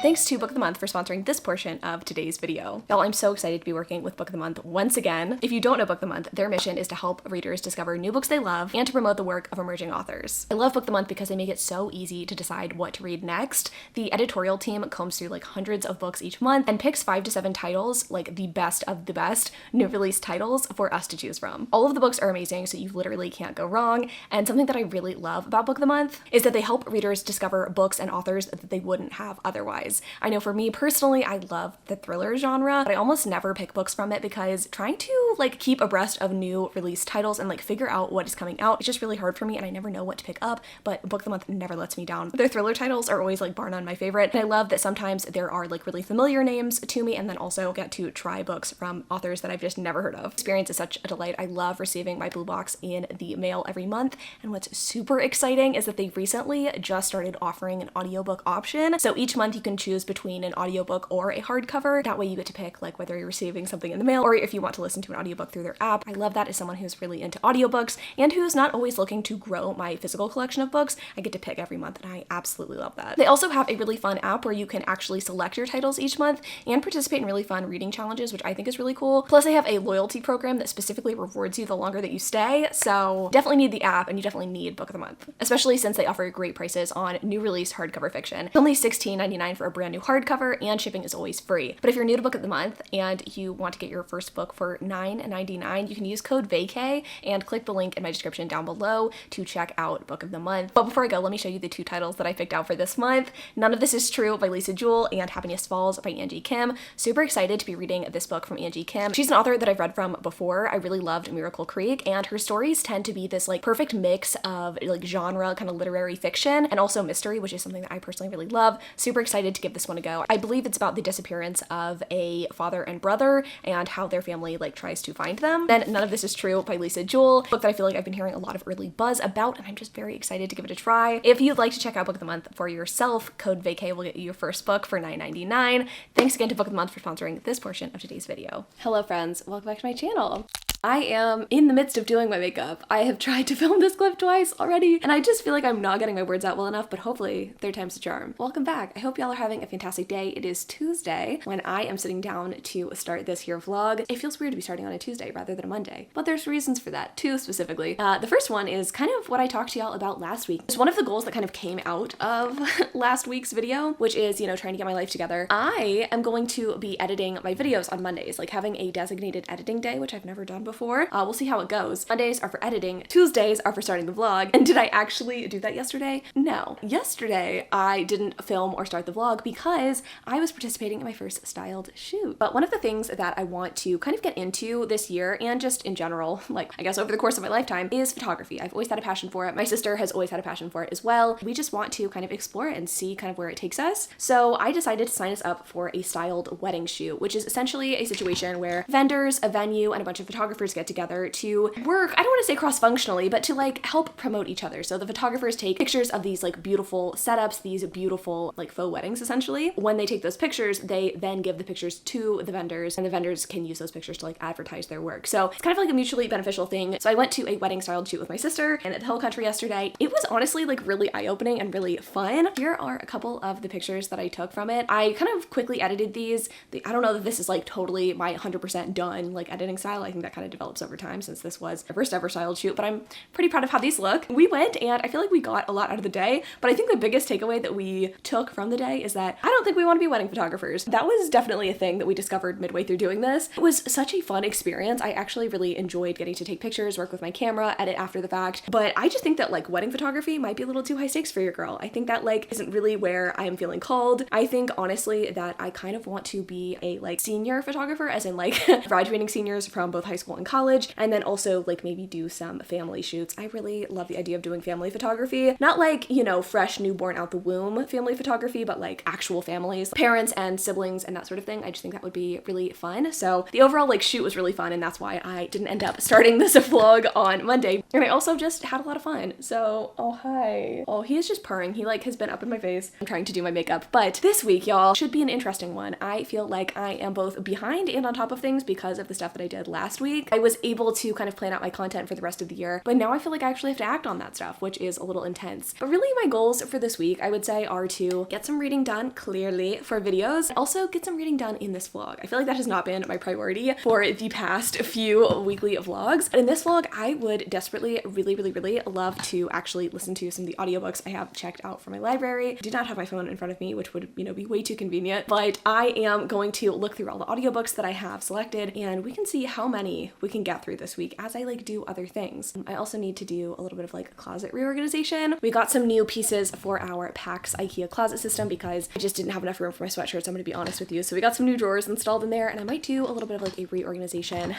Thanks to Book of the Month for sponsoring this portion of today's video. Y'all, I'm so excited to be working with Book of the Month once again. If you don't know Book of the Month, their mission is to help readers discover new books they love and to promote the work of emerging authors. I love Book of the Month because they make it so easy to decide what to read next. The editorial team combs through like hundreds of books each month and picks 5 to 7 titles, like the best of the best new release titles for us to choose from. All of the books are amazing, so you literally can't go wrong. And something that I really love about Book of the Month is that they help readers discover books and authors that they wouldn't have otherwise. I know for me personally, I love the thriller genre, but I almost never pick books from it because trying to like keep abreast of new release titles and like figure out what is coming out, it's just really hard for me and I never know what to pick up, but Book of the Month never lets me down. Their thriller titles are always like bar none my favorite, and I love that sometimes there are like really familiar names to me and then also get to try books from authors that I've just never heard of. Experience is such a delight. I love receiving my blue box in the mail every month, and what's super exciting is that they recently just started offering an audiobook option. So each month you can choose between an audiobook or a hardcover. That way you get to pick like whether you're receiving something in the mail or if you want to listen to an audiobook through their app. I love that as someone who's really into audiobooks and who's not always looking to grow my physical collection of books. I get to pick every month and I absolutely love that. They also have a really fun app where you can actually select your titles each month and participate in really fun reading challenges, which I think is really cool. Plus they have a loyalty program that specifically rewards you the longer that you stay. So definitely need the app and you definitely need Book of the Month, especially since they offer great prices on new release hardcover fiction. It's only $16.99 for a brand new hardcover and shipping is always free. But if you're new to Book of the Month and you want to get your first book for $9.99, you can use code VACAY and click the link in my description down below to check out Book of the Month. But before I go, let me show you the 2 titles that I picked out for this month. None of This Is True by Lisa Jewell and Happiness Falls by Angie Kim. Super excited to be reading this book from Angie Kim. She's an author that I've read from before. I really loved Miracle Creek, and her stories tend to be this like perfect mix of like genre kind of literary fiction and also mystery, which is something that I personally really love. Super excited to give this one a go. I believe it's about the disappearance of a father and brother and how their family like tries to find them. Then None of This Is True by Lisa Jewell, a book that I feel like I've been hearing a lot of early buzz about, and I'm just very excited to give it a try. If you'd like to check out Book of the Month for yourself, code VACAY will get you your first book for $9.99. Thanks again to Book of the Month for sponsoring this portion of today's video. Hello friends, welcome back to my channel. I am in the midst of doing my makeup. I have tried to film this clip twice already, and I just feel like I'm not getting my words out well enough, but hopefully 3rd time's the charm. Welcome back. I hope y'all are having a fantastic day. It is Tuesday when I am sitting down to start this here vlog. It feels weird to be starting on a Tuesday rather than a Monday, but there's reasons for that, 2 specifically. The first one is kind of what I talked to y'all about last week. It's one of the goals that kind of came out of last week's video, which is, you know, trying to get my life together. I am going to be editing my videos on Mondays, like having a designated editing day, which I've never done before. We'll see how it goes. Mondays are for editing, Tuesdays are for starting the vlog. And did I actually do that yesterday? No. Yesterday, I didn't film or start the vlog because I was participating in my first styled shoot. But one of the things that I want to kind of get into this year and just in general, like I guess over the course of my lifetime, is photography. I've always had a passion for it. My sister has always had a passion for it as well. We just want to kind of explore it and see kind of where it takes us. So I decided to sign us up for a styled wedding shoot, which is essentially a situation where vendors, a venue, and a bunch of photographers get together to work, I don't want to say cross-functionally, but to like help promote each other. So the photographers take pictures of these like beautiful setups, these beautiful like faux weddings essentially. When they take those pictures, they then give the pictures to the vendors, and the vendors can use those pictures to like advertise their work. So it's kind of like a mutually beneficial thing. So I went to a wedding styled shoot with my sister and at the Hill Country yesterday. It was honestly like really eye-opening and really fun. Here are a couple of the pictures that I took from it. I kind of quickly edited these. I don't know that this is like totally my 100% done like editing style. I think that kind of develops over time since this was our first ever styled shoot, but I'm pretty proud of how these look. We went and I feel like we got a lot out of the day, but I think the biggest takeaway that we took from the day is that I don't think we want to be wedding photographers. That was definitely a thing that we discovered midway through doing this. It was such a fun experience. I actually really enjoyed getting to take pictures, work with my camera, edit after the fact, but I just think that like wedding photography might be a little too high stakes for your girl. I think that like isn't really where I am feeling called. I think honestly that I kind of want to be a like senior photographer, as in like graduating seniors from both high school and college, and then also like maybe do some family shoots. I really love the idea of doing family photography. Not like, you know, fresh newborn out the womb family photography, but like actual families, parents and siblings and that sort of thing. I just think that would be really fun. So the overall like shoot was really fun, and that's why I didn't end up starting this vlog on Monday. And I also just had a lot of fun. So, oh hi. Oh, he is just purring. He like has been up in my face. I'm trying to do my makeup, but this week, y'all, should be an interesting one. I feel like I am both behind and on top of things because of the stuff that I did last week. I was able to kind of plan out my content for the rest of the year, but now I feel like I actually have to act on that stuff, which is a little intense. But really my goals for this week, I would say, are to get some reading done, clearly, for videos, and also get some reading done in this vlog. I feel like that has not been my priority for the past few weekly vlogs. And in this vlog, I would desperately, really love to actually listen to some of the audiobooks I have checked out from my library. I do not have my phone in front of me, which would, be way too convenient, but I am going to look through all the audiobooks that I have selected, and we can see how many we can get through this week as I do other things. I also need to do a little bit of a closet reorganization. We got some new pieces for our FAQS IKEA closet system because I just didn't have enough room for my sweatshirts, I'm gonna be honest with you. So we got some new drawers installed in there, and I might do a little bit of a reorganization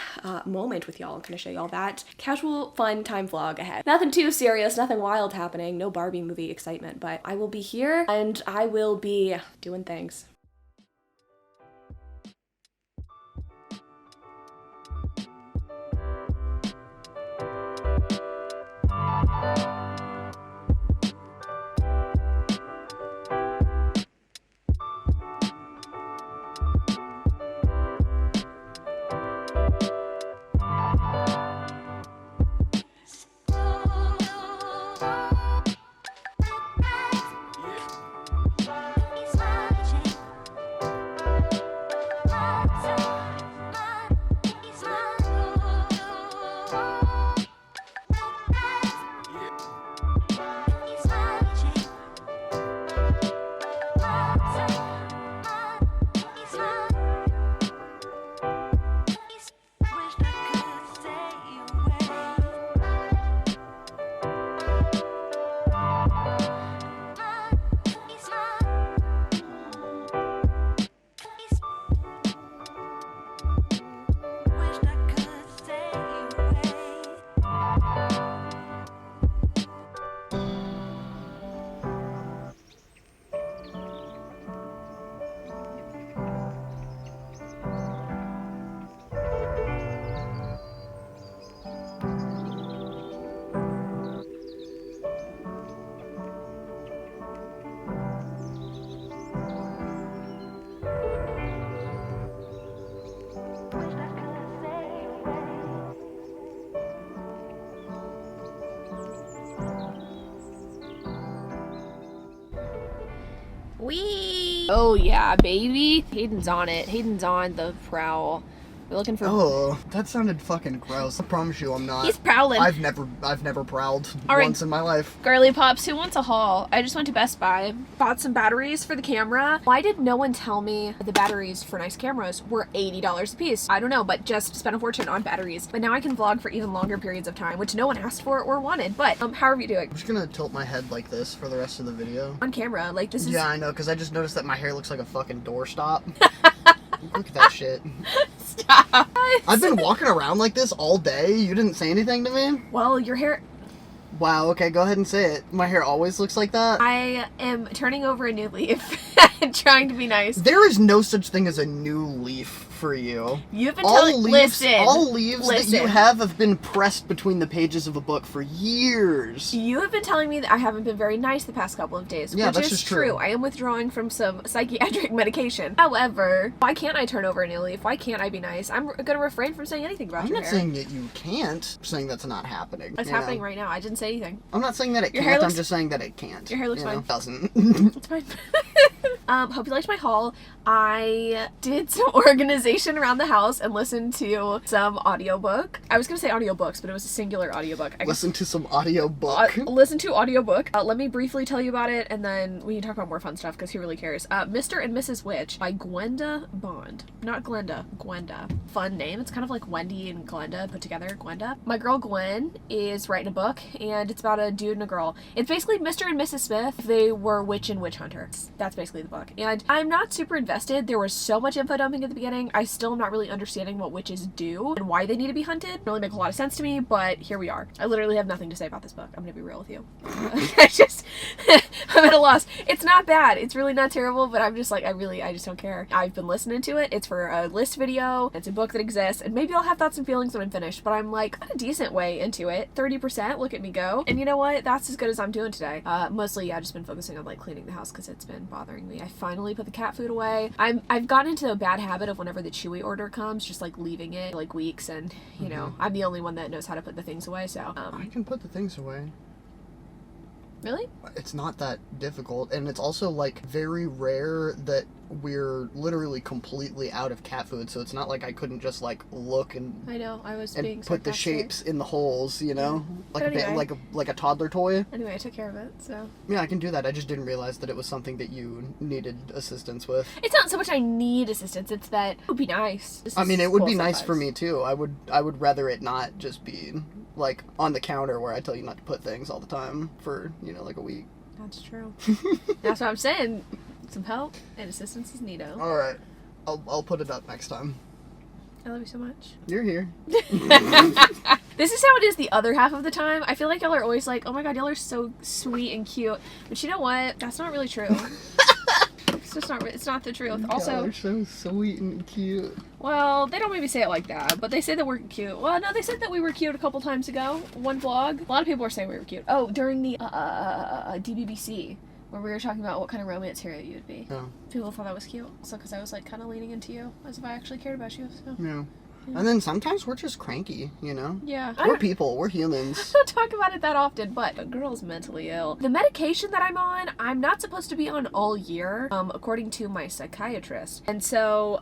moment with y'all. I'm gonna show y'all that. Casual, fun time vlog ahead. Nothing too serious, nothing wild happening, no Barbie movie excitement, but I will be here and I will be doing things. Wee! Oh yeah, baby. Hayden's on it. Hayden's on the prowl. We're looking for. Oh, that sounded fucking gross. I promise you, I'm not. He's prowling. I've never prowled All once in my life. Girly Pops, who wants a haul? I just went to Best Buy, bought some batteries for the camera. Why did no one tell me the batteries for nice cameras were $80 a piece? I don't know, but just spent a fortune on batteries. But now I can vlog for even longer periods of time, which no one asked for or wanted. But how are you doing? I'm just gonna tilt my head like this for the rest of the video. On camera, this is. Yeah, I know, because I just noticed that my hair looks like a fucking doorstop. Look at that shit. Stop. I've been walking around like this all day. You didn't say anything to me? Well, your hair. Wow, okay, go ahead and say it. My hair always looks like that? I am turning over a new leaf and trying to be nice. There is no such thing as a new leaf for you. You've been telling. All leaves that you have been pressed between the pages of a book for years. You have been telling me that I haven't been very nice the past couple of days, yeah, which that's is just true. I am withdrawing from some psychiatric medication. However, why can't I turn over a new leaf? Why can't I be nice? I'm going to refrain from saying anything about your hair. I'm not saying that you can't. I'm saying that's not happening. It's happening right now. I didn't say anything. I'm not saying that it can't. I'm just saying that it can't. Your hair looks fine. It doesn't. It's fine. Hope you liked my haul. I did some organization around the house and listened to some audiobook. I was going to say audiobooks, but it was a singular audiobook. Listen to some audiobook. Listen to audiobook. Let me briefly tell you about it, and then we can talk about more fun stuff, because who really cares? Mr. and Mrs. Witch by Gwenda Bond. Not Glenda, Gwenda. Fun name. It's kind of like Wendy and Glenda put together. Gwenda. My girl Gwen is writing a book, and it's about a dude and a girl. It's basically Mr. and Mrs. Smith. They were witch and witch hunter. That's basically the book. And I'm not super invested. There was so much info dumping at the beginning. I still am not really understanding what witches do and why they need to be hunted. It really make a lot of sense to me, but here we are. I literally have nothing to say about this book. I'm gonna be real with you. I'm at a loss. It's not bad. It's really not terrible, but I'm just like, I just don't care. I've been listening to it. It's for a list video. It's a book that exists, and maybe I'll have thoughts and feelings when I'm finished, but I'm like a decent way into it. 30%, look at me go. And you know what? That's as good as I'm doing today. Mostly, I've just been focusing on cleaning the house because it's been bothering me. I finally put the cat food away. I've gotten into a bad habit of whenever the Chewy order comes, just like leaving it like weeks, and you know, I'm the only one that knows how to put the things away, so. I can put the things away. Really? It's not that difficult, and it's also like very rare that we're literally completely out of cat food, so it's not like I couldn't just like look and I know, I was and being put the sarcastic. shapes in the holes, you know, like anyway. like a toddler toy. Anyway, I took care of it, so. Yeah, I can do that. I just didn't realize that it was something that you needed assistance with. It's not so much I need assistance, it's that it would be nice. I mean, it would be nice for me too. I would rather it not just be like on the counter where I tell you not to put things all the time for, you know, like a week. That's true. That's what I'm saying. Some help and assistance is neato. All right, I'll put it up next time. I love you so much. You're here. This is how it is the other half of the time. I feel like y'all are always like, oh my god, y'all are so sweet and cute. But you know what? That's not really true. It's not the truth. Also, y'all are so sweet and cute. Well, they don't maybe say it like that, but they say that we're cute. Well, no, they said that we were cute a couple times ago. One vlog. A lot of people were saying we were cute. Oh, during the DBBC, where we were talking about what kind of romance hero you'd be. Yeah. People thought that was cute. So, because I was like kind of leaning into you, as if I actually cared about you. So. Yeah. And then sometimes we're just cranky, you know? Yeah. We're people. We're humans. I don't talk about it that often, but a girl's mentally ill. The medication that I'm on, I'm not supposed to be on all year, according to my psychiatrist. And so,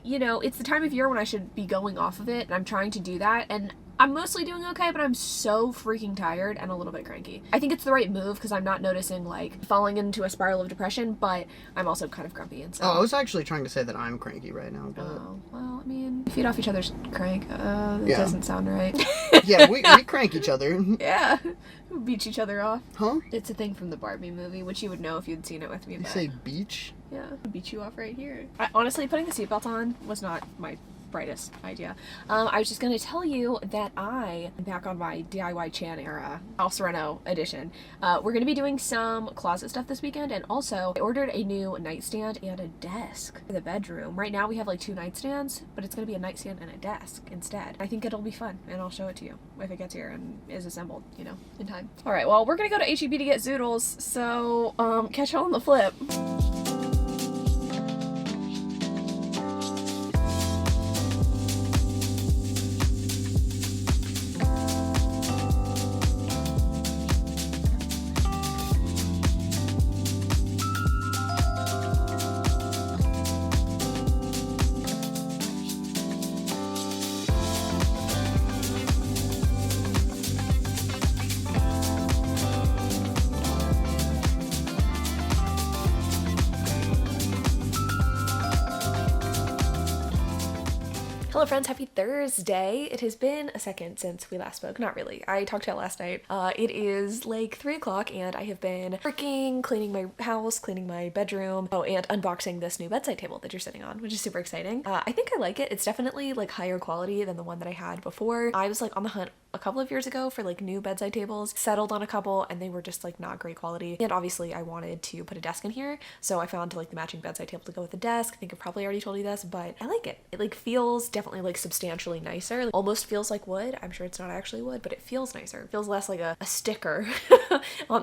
you know, it's the time of year when I should be going off of it, and I'm trying to do that, and I'm mostly doing okay, but I'm so freaking tired and a little bit cranky. I think it's the right move because I'm not noticing, like, falling into a spiral of depression, but I'm also kind of grumpy, and so... Oh, I was actually trying to say that I'm cranky right now, but... Oh, well, I mean, we feed off each other's crank. That doesn't sound right. Yeah, we crank each other. Yeah. We beat each other off. Huh? It's a thing from the Barbie movie, which you would know if you'd seen it with me. You say beach? Yeah, I'd beat you off right here. Honestly, putting the seatbelt on was not my brightest idea. I was just going to tell you that I am back on my DIY Chan era, house reno edition. We're going to be doing some closet stuff this weekend, and also I ordered a new nightstand and a desk for the bedroom. Right now we have like 2 nightstands, but it's going to be a nightstand and a desk instead. I think it'll be fun, and I'll show it to you if it gets here and is assembled, you know, in time. Alright, well, we're going to go to HEB to get zoodles, so catch y'all on the flip. Hello friends, happy Thursday. It has been a second since we last spoke. Not really. I talked to you last night. It is like 3 o'clock and I have been working, cleaning my house, cleaning my bedroom, and unboxing this new bedside table that you're sitting on, which is super exciting. I think I like it. It's definitely like higher quality than the one that I had before. I was like on the hunt a couple of years ago for like new bedside tables, settled on a couple, and they were just like not great quality. And obviously I wanted to put a desk in here, so I found like the matching bedside table to go with the desk. I think I probably already told you this, but I like it. It like feels definitely like substantially nicer. Like, almost feels like wood. I'm sure it's not actually wood, but it feels nicer. It feels less like a sticker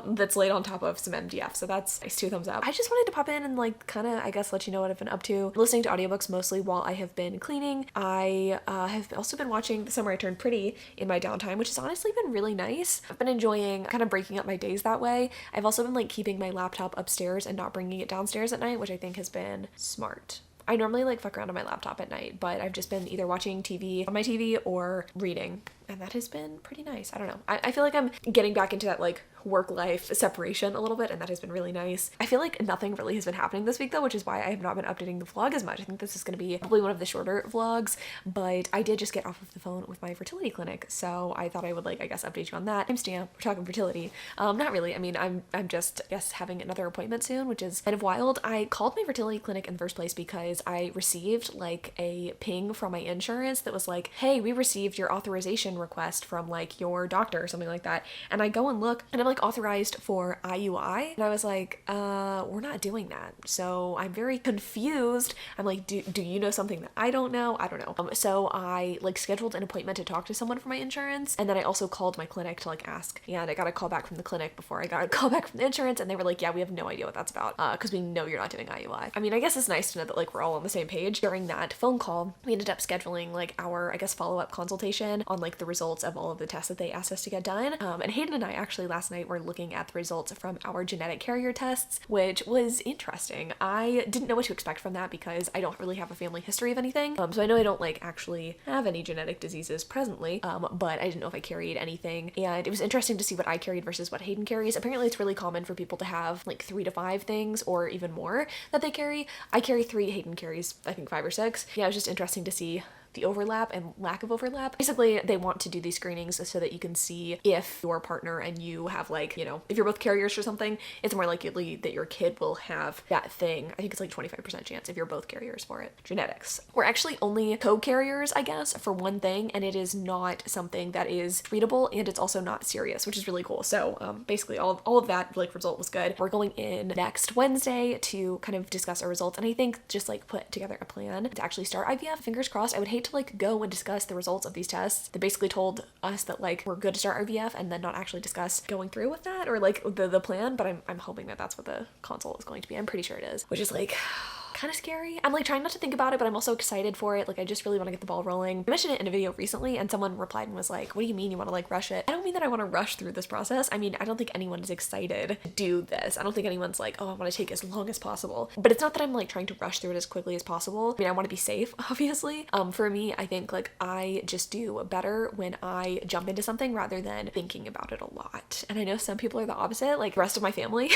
that's laid on top of some MDF. So that's nice. 2 thumbs up. I just wanted to pop in and like kind of, I guess, let you know what I've been up to. Listening to audiobooks mostly while I have been cleaning. I have also been watching The Summer I Turned Pretty in my downtime, which has honestly been really nice. I've been enjoying kind of breaking up my days that way. I've also been like keeping my laptop upstairs and not bringing it downstairs at night, which I think has been smart. I normally like fuck around on my laptop at night, but I've just been either watching TV on my TV or reading, and that has been pretty nice. I don't know. I feel like I'm getting back into that like work-life separation a little bit, and that has been really nice. I feel like nothing really has been happening this week though, which is why I have not been updating the vlog as much. I think this is going to be probably one of the shorter vlogs, but I did just get off of the phone with my fertility clinic, so I thought I would like, I guess, update you on that. I'm Stamp. We're talking fertility. Not really. I mean, I'm just, I guess, having another appointment soon, which is kind of wild. I called my fertility clinic in the first place because I received like a ping from my insurance that was like, hey, we received your authorization permission request from like your doctor or something like that. And I go and look and I'm like authorized for IUI. And I was like, we're not doing that. So I'm very confused. I'm like, do you know something that I don't know? I don't know. So I like scheduled an appointment to talk to someone for my insurance. And then I also called my clinic to like ask. And I got a call back from the clinic before I got a call back from the insurance. And they were like, yeah, we have no idea what that's about. Cause we know you're not doing IUI. I mean, I guess it's nice to know that like we're all on the same page. During that phone call, we ended up scheduling like our, I guess, follow-up consultation on like the results of all of the tests that they asked us to get done. And Hayden and I actually last night were looking at the results from our genetic carrier tests, which was interesting. I didn't know what to expect from that because I don't really have a family history of anything. So I know I don't like actually have any genetic diseases presently, but I didn't know if I carried anything. And it was interesting to see what I carried versus what Hayden carries. Apparently it's really common for people to have like 3 to 5 things or even more that they carry. I carry 3, Hayden carries I think 5 or 6. Yeah, it was just interesting to see the overlap and lack of overlap. Basically, they want to do these screenings so that you can see if your partner and you have like, you know, if you're both carriers for something, it's more likely that your kid will have that thing. I think it's like 25% chance if you're both carriers for it. Genetics. We're actually only co-carriers, I guess, for one thing, and it is not something that is treatable, and it's also not serious, which is really cool. So basically all of that like result was good. We're going in next Wednesday to kind of discuss our results, and I think just like put together a plan to actually start IVF. Fingers crossed. I would hate to like go and discuss the results of these tests. They basically told us that like we're good to start IVF and then not actually discuss going through with that or like the plan, but I'm hoping that that's what the consult is going to be. I'm pretty sure it is, which is like kind of scary. I'm like trying not to think about it, but I'm also excited for it. Like I just really want to get the ball rolling. I mentioned it in a video recently and someone replied and was like, what do you mean you want to like rush it? I don't mean that I want to rush through this process. I mean, I don't think anyone is excited to do this. I don't think anyone's like, oh, I want to take as long as possible. But it's not that I'm like trying to rush through it as quickly as possible. I mean, I want to be safe, obviously. For me, I think like I just do better when I jump into something rather than thinking about it a lot. And I know some people are the opposite, like the rest of my family.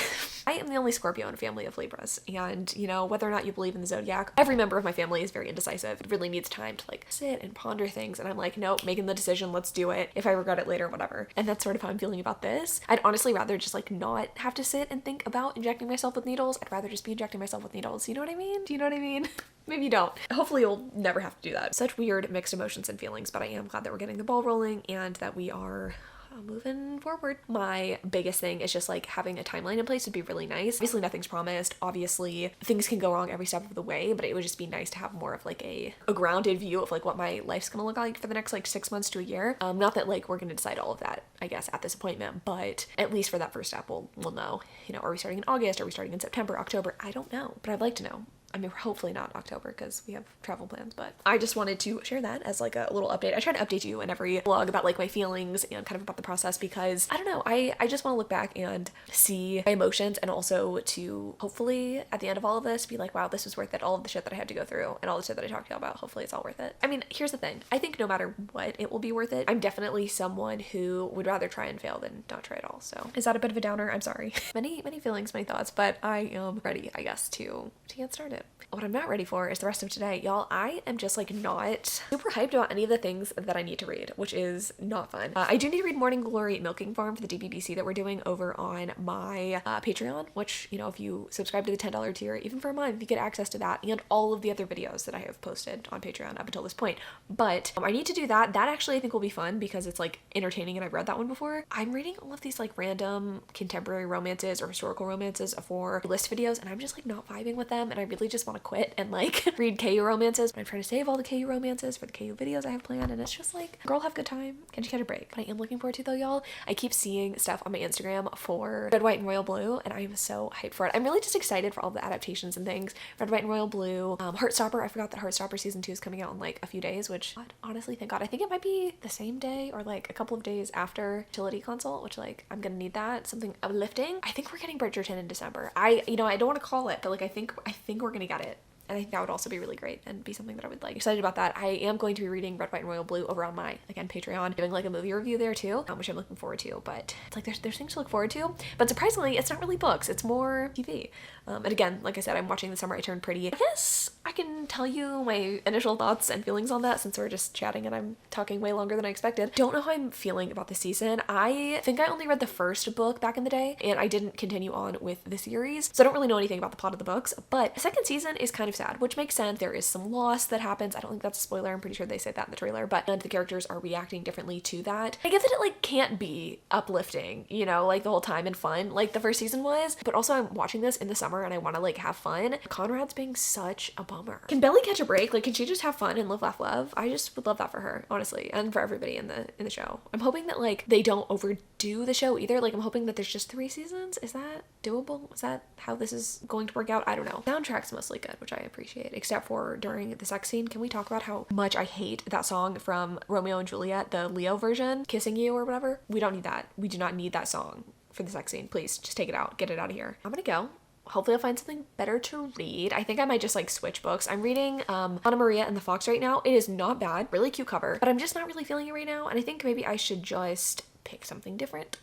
I am the only Scorpio in a family of Libras. And you know, whether or not you believe in the zodiac, every member of my family is very indecisive. It really needs time to like sit and ponder things. And I'm like, nope, making the decision, let's do it. If I regret it later, whatever. And that's sort of how I'm feeling about this. I'd honestly rather just like not have to sit and think about injecting myself with needles. I'd rather just be injecting myself with needles. You know what I mean? Do you know what I mean? Maybe you don't. Hopefully you'll never have to do that. Such weird mixed emotions and feelings, but I am glad that we're getting the ball rolling and that we are moving forward. My biggest thing is just like having a timeline in place would be really nice. Obviously nothing's promised. Obviously things can go wrong every step of the way, but it would just be nice to have more of like a grounded view of like what my life's gonna look like for the next like 6 months to a year. Not that like we're gonna decide all of that, I guess, at this appointment, but at least for that first step, we'll know, you know, are we starting in August? Are we starting in September, October? I don't know, but I'd like to know. I mean, hopefully not October because we have travel plans, but I just wanted to share that as like a little update. I try to update you in every vlog about like my feelings and kind of about the process because I don't know, I just want to look back and see my emotions and also to hopefully at the end of all of this be like, wow, this was worth it. All of the shit that I had to go through and all the shit that I talked to you about, hopefully it's all worth it. I mean, here's the thing. I think no matter what, it will be worth it. I'm definitely someone who would rather try and fail than not try at all. So is that a bit of a downer? I'm sorry. Many feelings, many thoughts, but I am ready, I guess, to get started. What I'm not ready for is the rest of today. Y'all, I am just like not super hyped about any of the things that I need to read, which is not fun. I do need to read Morning Glory Milking Farm for the DBBC that we're doing over on my Patreon, which, you know, if you subscribe to the $10 tier, even for a month, you get access to that and all of the other videos that I have posted on Patreon up until this point. But I need to do that. That actually I think will be fun because it's like entertaining and I've read that one before. I'm reading all of these like random contemporary romances or historical romances for list videos and I'm just like not vibing with them and I really just want to quit and like read KU romances, but I'm trying to save all the KU romances for the KU videos I have planned, and it's just like, girl, have a good time. Can you catch a break? But I am looking forward to though, y'all. I keep seeing stuff on my Instagram for Red, White, and Royal Blue, and I am so hyped for it. I'm really just excited for all the adaptations and things. Red, White, and Royal Blue, Heartstopper. I forgot that Heartstopper season 2 is coming out in like a few days, which honestly, thank God. I think it might be the same day or like a couple of days after Fertility consult, which like I'm gonna need that. Something uplifting. I think we're getting Bridgerton in December. I don't want to call it, but like I think we're gonna get it. And I think that would also be really great and be something that I would like. Excited about that. I am going to be reading Red, White, and Royal Blue over on my, again, Patreon, doing like a movie review there too, which I'm looking forward to. But it's like there's things to look forward to. But surprisingly, it's not really books. It's more TV. And again, like I said, I'm watching The Summer I Turned Pretty. I guess I can tell you my initial thoughts and feelings on that since we're just chatting and I'm talking way longer than I expected. Don't know how I'm feeling about the season. I think I only read the first book back in the day and I didn't continue on with the series, so I don't really know anything about the plot of the books, but the second season is kind of sad, which makes sense. There is some loss that happens. I don't think that's a spoiler. I'm pretty sure they say that in the trailer, but and the characters are reacting differently to that. I get that it like can't be uplifting, you know, like the whole time and fun like the first season was, but also I'm watching this in the summer and I want to like have fun. Conrad's being such a bummer. Can Belly catch a break? Like, can she just have fun and live, laugh, love? I just would love that for her, honestly, and for everybody in the show. I'm hoping that like they don't overdo the show either. Like, I'm hoping that there's just 3 seasons. Is that doable? Is that how this is going to work out? I don't know. Soundtrack's mostly good, which I appreciate, except for during the sex scene. Can we talk about how much I hate that song from Romeo and Juliet, the Leo version, Kissing You or whatever? We don't need that. We do not need that song for the sex scene. Please just take it out. Get it out of here. I'm gonna go. Hopefully I'll find something better to read. I think I might just like switch books. I'm reading Anna Maria and the Fox right now. It is not bad, really cute cover, but I'm just not really feeling it right now. And I think maybe I should just pick something different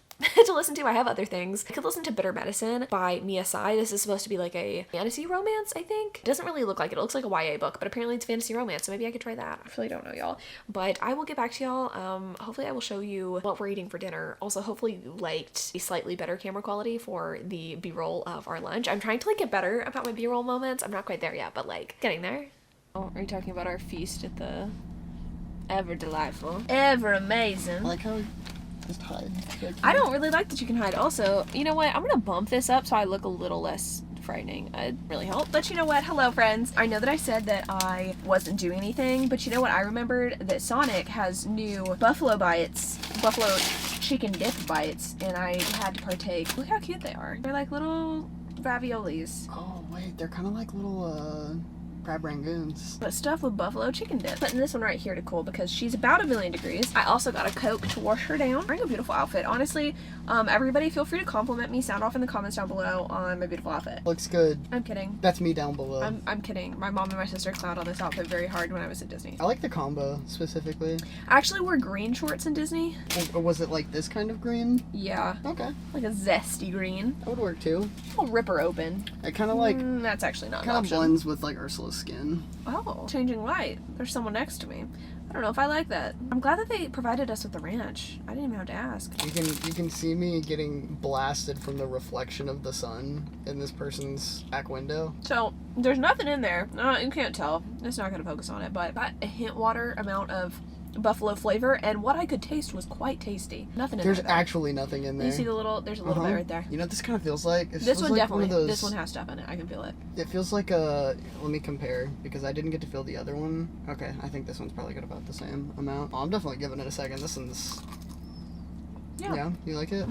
to listen to. I have other things. I could listen to Bitter Medicine by Mia Sai. This is supposed to be like a fantasy romance, I think. It doesn't really look like it. It looks like a YA book, but apparently it's fantasy romance, so maybe I could try that. I really don't know, y'all. But I will get back to y'all. Hopefully I will show you what we're eating for dinner. Also, hopefully you liked the slightly better camera quality for the B-roll of our lunch. I'm trying to like get better about my B-roll moments. I'm not quite there yet, but like getting there. Oh, are you talking about our feast at the ever delightful, ever amazing? I like how just hide. I don't really like that you can hide. Also, you know what? I'm gonna bump this up so I look a little less frightening. It'd really help. But you know what? Hello, friends. I know that I said that I wasn't doing anything, but you know what? I remembered that Sonic has new buffalo chicken dip bites, and I had to partake. Look how cute they are. They're like little raviolis. Oh, wait. They're kind of like little, crab rangoons. But stuffed with buffalo chicken dip. Putting this one right here to cool because she's about 1,000,000 degrees. I also got a Coke to wash her down. Wearing a beautiful outfit. Honestly, everybody feel free to compliment me. Sound off in the comments down below on my beautiful outfit. Looks good. I'm kidding. That's me down below. I'm kidding. My mom and my sister clowned on this outfit very hard when I was at Disney. I like the combo, specifically. I actually wore green shorts in Disney. Or was it like this kind of green? Yeah. Okay. Like a zesty green. That would work too. I'll rip her open. It kind of like... that's actually not an kind of option. blends with like Ursula's skin. Oh, changing light. There's someone next to me. I don't know if I like that. I'm glad that they provided us with the ranch. I didn't even have to ask. You can see me getting blasted from the reflection of the sun in this person's back window. So there's nothing in there. You can't tell. It's not going to focus on it, but got a hint water amount of buffalo flavor, and what I could taste was quite tasty. Nothing in there. There's actually nothing in there. You see the little, there's a little bit right there. You know what this kind of feels like? This one definitely, this one has stuff in it. I can feel it. It feels like a, let me compare, because I didn't get to feel the other one. Okay, I think this one's probably got about the same amount. Oh, I'm definitely giving it a second. This one's, yeah, you like it?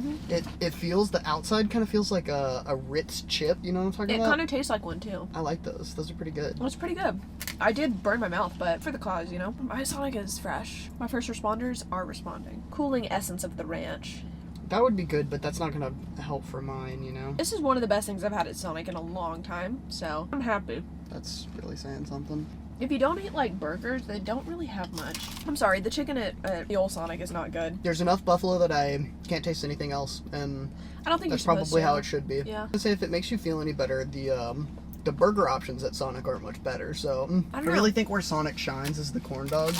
It feels, the outside kind of feels like a Ritz chip, you know what I'm talking about? It kind of tastes like one too. I like those. Those are pretty good. It's pretty good. I did burn my mouth, but for the cause, you know? My Sonic is fresh. My first responders are responding. Cooling essence of the ranch. That would be good, but that's not gonna help for mine, you know? This is one of the best things I've had at Sonic in a long time, so I'm happy. That's really saying something. If you don't eat like burgers, they don't really have much. I'm sorry, the chicken at the old Sonic is not good. There's enough buffalo that I can't taste anything else, and I don't think that's you're probably how it should be. Yeah. I'd say if it makes you feel any better, the burger options at Sonic aren't much better, so I don't know. really think where Sonic shines is the corn dog.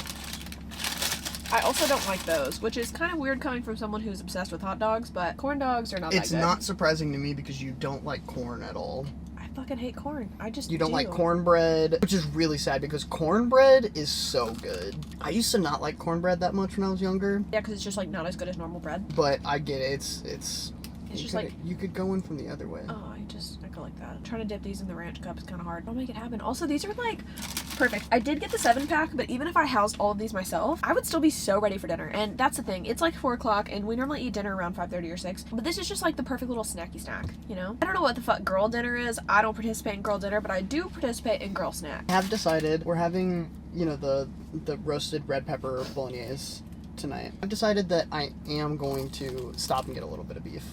I also don't like those, which is kind of weird coming from someone who's obsessed with hot dogs, but corn dogs are not that good. It's not surprising to me because you don't like corn at all. I fucking hate corn. You don't like cornbread, which is really sad because cornbread is so good. I used to not like cornbread that much when I was younger. Yeah, because it's just like not as good as normal bread. But I get it. It's just like, you could go in from the other way. Oh, I go like that. Trying to dip these in the ranch cup is kind of hard. I'll make it happen. Also, these are like perfect. I did get the 7-pack, but even if I housed all of these myself, I would still be so ready for dinner. And that's the thing. It's like 4 o'clock, and we normally eat dinner around 5:30 or 6. But this is just like the perfect little snacky snack, you know? I don't know what the fuck girl dinner is. I don't participate in girl dinner, but I do participate in girl snack. I have decided we're having, you know, the roasted red pepper bolognese tonight. I've decided that I am going to stop and get a little bit of beef.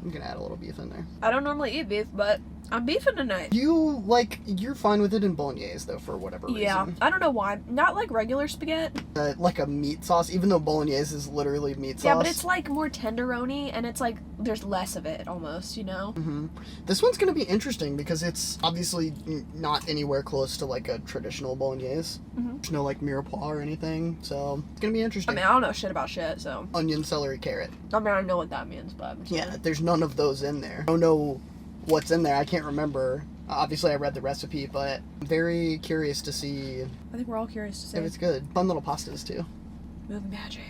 I'm gonna add a little beef in there. I don't normally eat beef, but I'm beefing tonight. You're fine with it in bolognese, though, for whatever reason. Yeah, I don't know why. Not like regular spaghetti. Like a meat sauce, even though bolognese is literally meat sauce. Yeah, but it's like more tenderoni, and it's like there's less of it almost, you know? Mm-hmm. This one's gonna be interesting because it's obviously not anywhere close to like a traditional bolognese. Mm-hmm. There's no like mirepoix or anything, so it's gonna be interesting. I mean, I don't know shit about shit, so. Onion, celery, carrot. I mean, I know what that means, but. Yeah, there's none of those in there. I don't know what's in there. I can't remember. Obviously, I read the recipe, but I'm very curious to see. I think we're all curious to see. If it's good. Fun little pastas, too. Movie magic.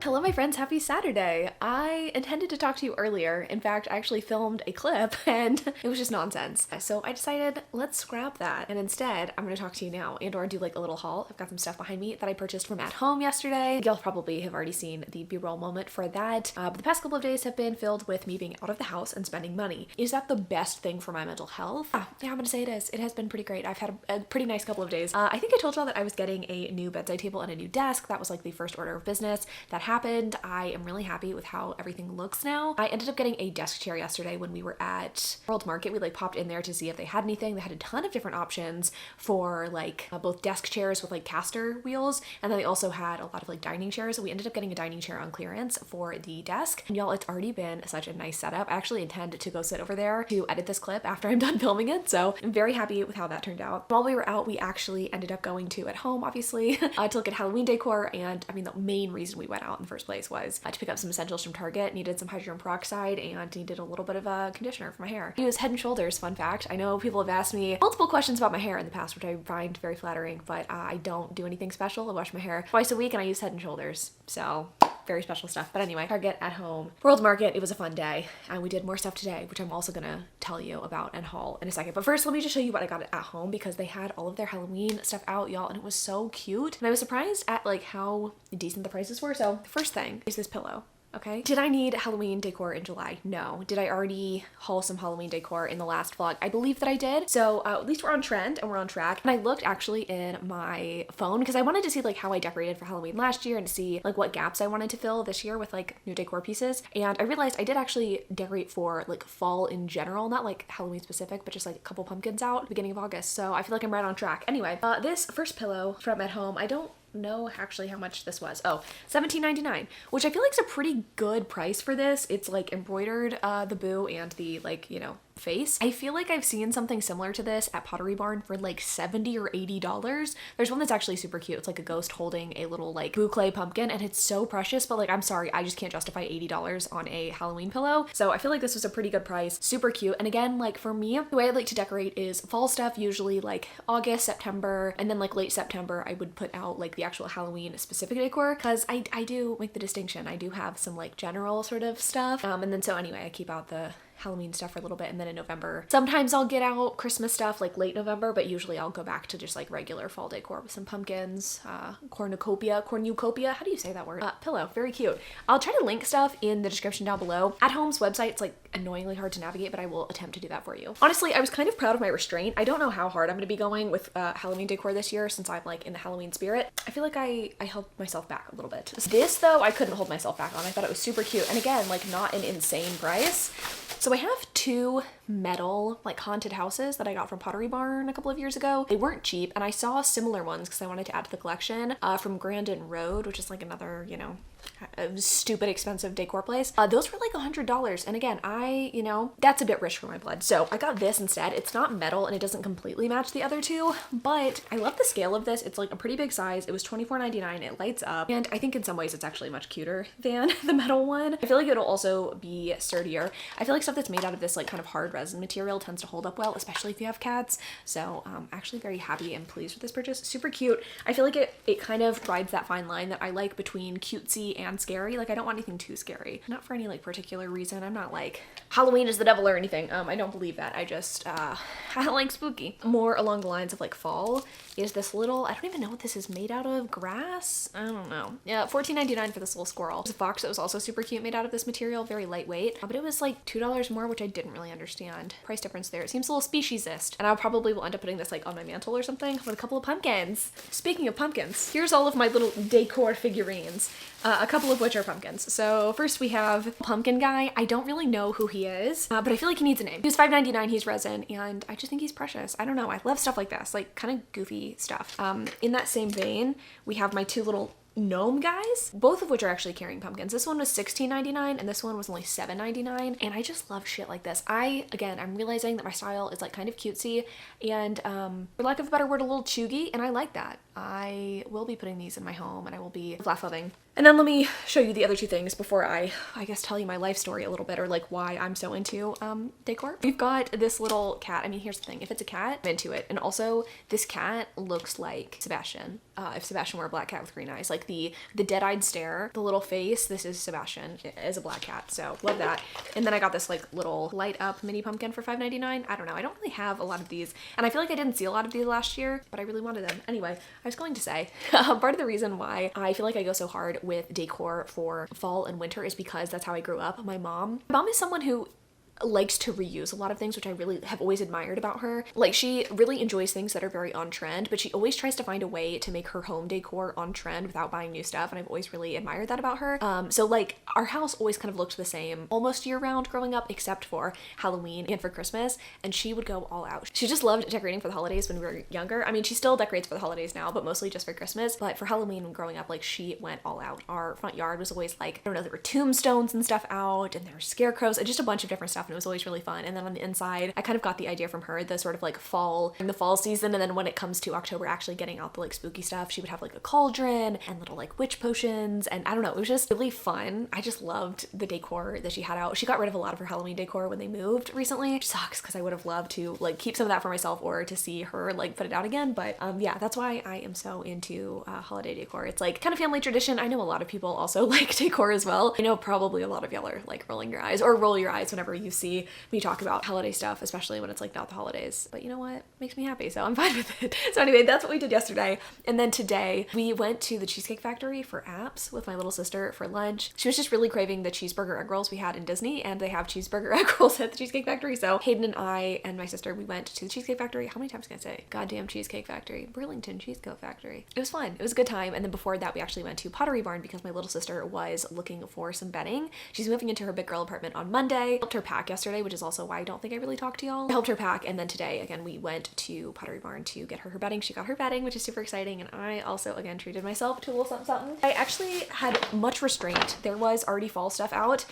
Hello, my friends. Happy Saturday. I intended to talk to you earlier. In fact, I actually filmed a clip and it was just nonsense. So I decided, let's scrap that. And instead, I'm going to talk to you now and/or do like a little haul. I've got some stuff behind me that I purchased from at home yesterday. Y'all probably have already seen the B-roll moment for that. But the past couple of days have been filled with me being out of the house and spending money. Is that the best thing for my mental health? Yeah, I'm going to say it is. It has been pretty great. I've had a pretty nice couple of days. I think I told y'all that I was getting a new bedside table and a new desk. That was like the first order of business that happened. I am really happy with how everything looks now. I ended up getting a desk chair yesterday when we were at World Market. We like popped in there to see if they had anything. They had a ton of different options for like both desk chairs with like caster wheels, and then they also had a lot of like dining chairs. So we ended up getting a dining chair on clearance for the desk. And y'all, it's already been such a nice setup. I actually intend to go sit over there to edit this clip after I'm done filming it. So I'm very happy with how that turned out. While we were out, we actually ended up going to at home, obviously, to look at Halloween decor. And I mean, the main reason we went out in the first place was to pick up some essentials from Target. Needed some hydrogen peroxide and needed a little bit of a conditioner for my hair. I use Head and Shoulders, fun fact. I know people have asked me multiple questions about my hair in the past, which I find very flattering, but I don't do anything special. I wash my hair twice a week and I use Head and Shoulders. So very special stuff. But anyway, Target, at home, World Market, it was a fun day. And we did more stuff today, which I'm also gonna tell you about and haul in a second. But first, let me just show you what I got at home because they had all of their Halloween stuff out, y'all, and it was so cute. And I was surprised at like how decent the prices were. So the first thing is this pillow. Okay. Did I need Halloween decor in July? No. Did I already haul some Halloween decor in the last vlog? I believe that I did. So at least we're on trend and we're on track. And I looked actually in my phone because I wanted to see like how I decorated for Halloween last year and to see like what gaps I wanted to fill this year with like new decor pieces. And I realized I did actually decorate for like fall in general, not like Halloween specific, but just like a couple pumpkins out beginning of August. So I feel like I'm right on track. Anyway, this first pillow from at home, I don't know actually how much this was. Oh, $17.99, which I feel like is a pretty good price for this. It's like embroidered, the boo and the like, you know, face. I feel like I've seen something similar to this at Pottery Barn for like $70 or $80. There's one that's actually super cute. It's like a ghost holding a little like boucle pumpkin and it's so precious, but like, I'm sorry, I just can't justify $80 on a Halloween pillow. So I feel like this was a pretty good price, super cute. And again, like for me, the way I like to decorate is fall stuff, usually like August, September, and then like late September, I would put out like the actual Halloween specific decor because I do make the distinction. I do have some like general sort of stuff. And then so anyway, I keep out the Halloween stuff for a little bit, and then in November sometimes I'll get out Christmas stuff like late November, but usually I'll go back to just like regular fall decor with some pumpkins, cornucopia, how do you say that word? Pillow, very cute. I'll try to link stuff in the description down below. At Home's website, it's like annoyingly hard to navigate, but I will attempt to do that for you. Honestly, I was kind of proud of my restraint. I don't know how hard I'm gonna be going with Halloween decor this year since I'm like in the Halloween spirit. I feel like I held myself back a little bit. This though, I couldn't hold myself back on. I thought it was super cute, and again, like not an insane price. So I have two metal like haunted houses that I got from Pottery Barn a couple of years ago. They weren't cheap, and I saw similar ones because I wanted to add to the collection from Grandin Road, which is like another, you know, stupid expensive decor place. Those were like $100, and again, you know, that's a bit rich for my blood. So I got this instead. It's not metal and it doesn't completely match the other two, but I love the scale of this. It's like a pretty big size. It was $24.99. It lights up, and I think in some ways it's actually much cuter than the metal one. I feel like it'll also be sturdier. I feel like stuff that's made out of this like kind of hard resin material tends to hold up well, especially if you have cats. So actually very happy and pleased with this purchase. Super cute. I feel like it kind of rides that fine line that I like between cutesy and scary. Like I don't want anything too scary. Not for any like particular reason. I'm not like Halloween is the devil or anything. I don't believe that. I just I like spooky. More along the lines of like fall is this little, I don't even know what this is made out of. Grass? I don't know. Yeah, $14.99 for this little squirrel. There's a fox that was also super cute made out of this material, very lightweight, but it was like $2 more, which I didn't really understand. Price difference there. It seems a little speciesist. And I probably will end up putting this like on my mantle or something with a couple of pumpkins. Speaking of pumpkins, here's all of my little decor figurines, a couple of which are pumpkins. So first we have Pumpkin Guy. I don't really know who he is, but I feel like he needs a name. He was $5.99, he's resin, and I just think he's precious. I don't know, I love stuff like this, like kind of goofy stuff. In that same vein, we have my two little gnome guys, both of which are actually carrying pumpkins. This one was $16.99 and this one was only $7.99, and I just love shit like this. I'm realizing that my style is like kind of cutesy and for lack of a better word, a little chuggy, and I like that. I will be putting these in my home and I will be flash loving. And then let me show you the other two things before I guess tell you my life story a little bit, or like why I'm so into decor. We've got this little cat. I mean, here's the thing, if it's a cat, I'm into it. And also this cat looks like Sebastian. If Sebastian were a black cat with green eyes, like the dead-eyed stare, the little face, this is Sebastian as a black cat. So love that. And then I got this like little light up mini pumpkin for $5.99. I don't know, I don't really have a lot of these, and I feel like I didn't see a lot of these last year, but I really wanted them. Anyway, I was going to say, part of the reason why I feel like I go so hard with decor for fall and winter is because that's how I grew up. My mom is someone who likes to reuse a lot of things, which I really have always admired about her. Like she really enjoys things that are very on trend, but she always tries to find a way to make her home decor on trend without buying new stuff, and I've always really admired that about her. So like our house always kind of looked the same almost year round growing up, except for Halloween and for Christmas, and she would go all out. She just loved decorating for the holidays when we were younger. I mean, she still decorates for the holidays now, but mostly just for Christmas. But for Halloween when growing up, like she went all out. Our front yard was always like, I don't know, there were tombstones and stuff out, and there were scarecrows and just a bunch of different stuff, and it was always really fun. And then on the inside, I kind of got the idea from her, the sort of like in the fall season, and then when it comes to October, actually getting out the like spooky stuff, she would have like a cauldron and little like witch potions, and I don't know, it was just really fun. I just loved the decor that she had out. She got rid of a lot of her Halloween decor when they moved recently, which sucks because I would have loved to like keep some of that for myself or to see her like put it out again. But yeah, that's why I am so into holiday decor. It's like kind of family tradition. I know a lot of people also like decor as well. I know probably a lot of y'all are like rolling your eyes, or roll your eyes whenever you see me talk about holiday stuff, especially when it's like not the holidays. But you know what? Makes me happy, so I'm fine with it. So anyway, that's what we did yesterday. And then today we went to the Cheesecake Factory for apps with my little sister for lunch. She was just really craving the cheeseburger egg rolls we had in Disney, and they have cheeseburger egg rolls at the Cheesecake Factory. So Hayden and I and my sister, we went to the Cheesecake Factory. How many times can I say? Goddamn Cheesecake Factory. Burlington Cheesecake Factory. It was fun. It was a good time. And then before that, we actually went to Pottery Barn because my little sister was looking for some bedding. She's moving into her big girl apartment on Monday. Helped her pack yesterday, which is also why I don't think I really talked to y'all. I helped her pack, and then today again we went to Pottery Barn to get her bedding. She got her bedding, which is super exciting, and I also again treated myself to a little something. I actually had much restraint. There was already fall stuff out,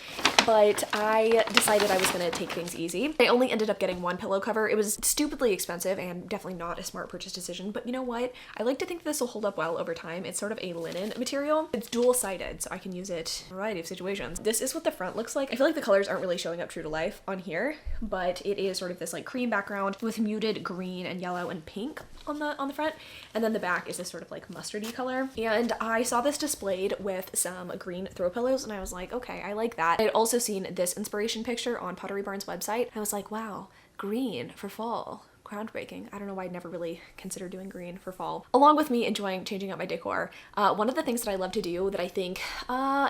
but I decided I was gonna take things easy. I only ended up getting one pillow cover. It was stupidly expensive and definitely not a smart purchase decision, but you know what? I like to think this will hold up well over time. It's sort of a linen material. It's dual-sided, so I can use it in a variety of situations. This is what the front looks like. I feel like the colors aren't really showing up true to life on here, but it is sort of this like cream background with muted green and yellow and pink on the front, and then the back is this sort of like mustardy color. And I saw this displayed with some green throw pillows, and I was like, okay, I like that. I had also seen this inspiration picture on Pottery Barn's website. I was like, wow, green for fall. Groundbreaking. I don't know why I'd never really considered doing green for fall. Along with me enjoying changing up my decor, one of the things that I love to do that I think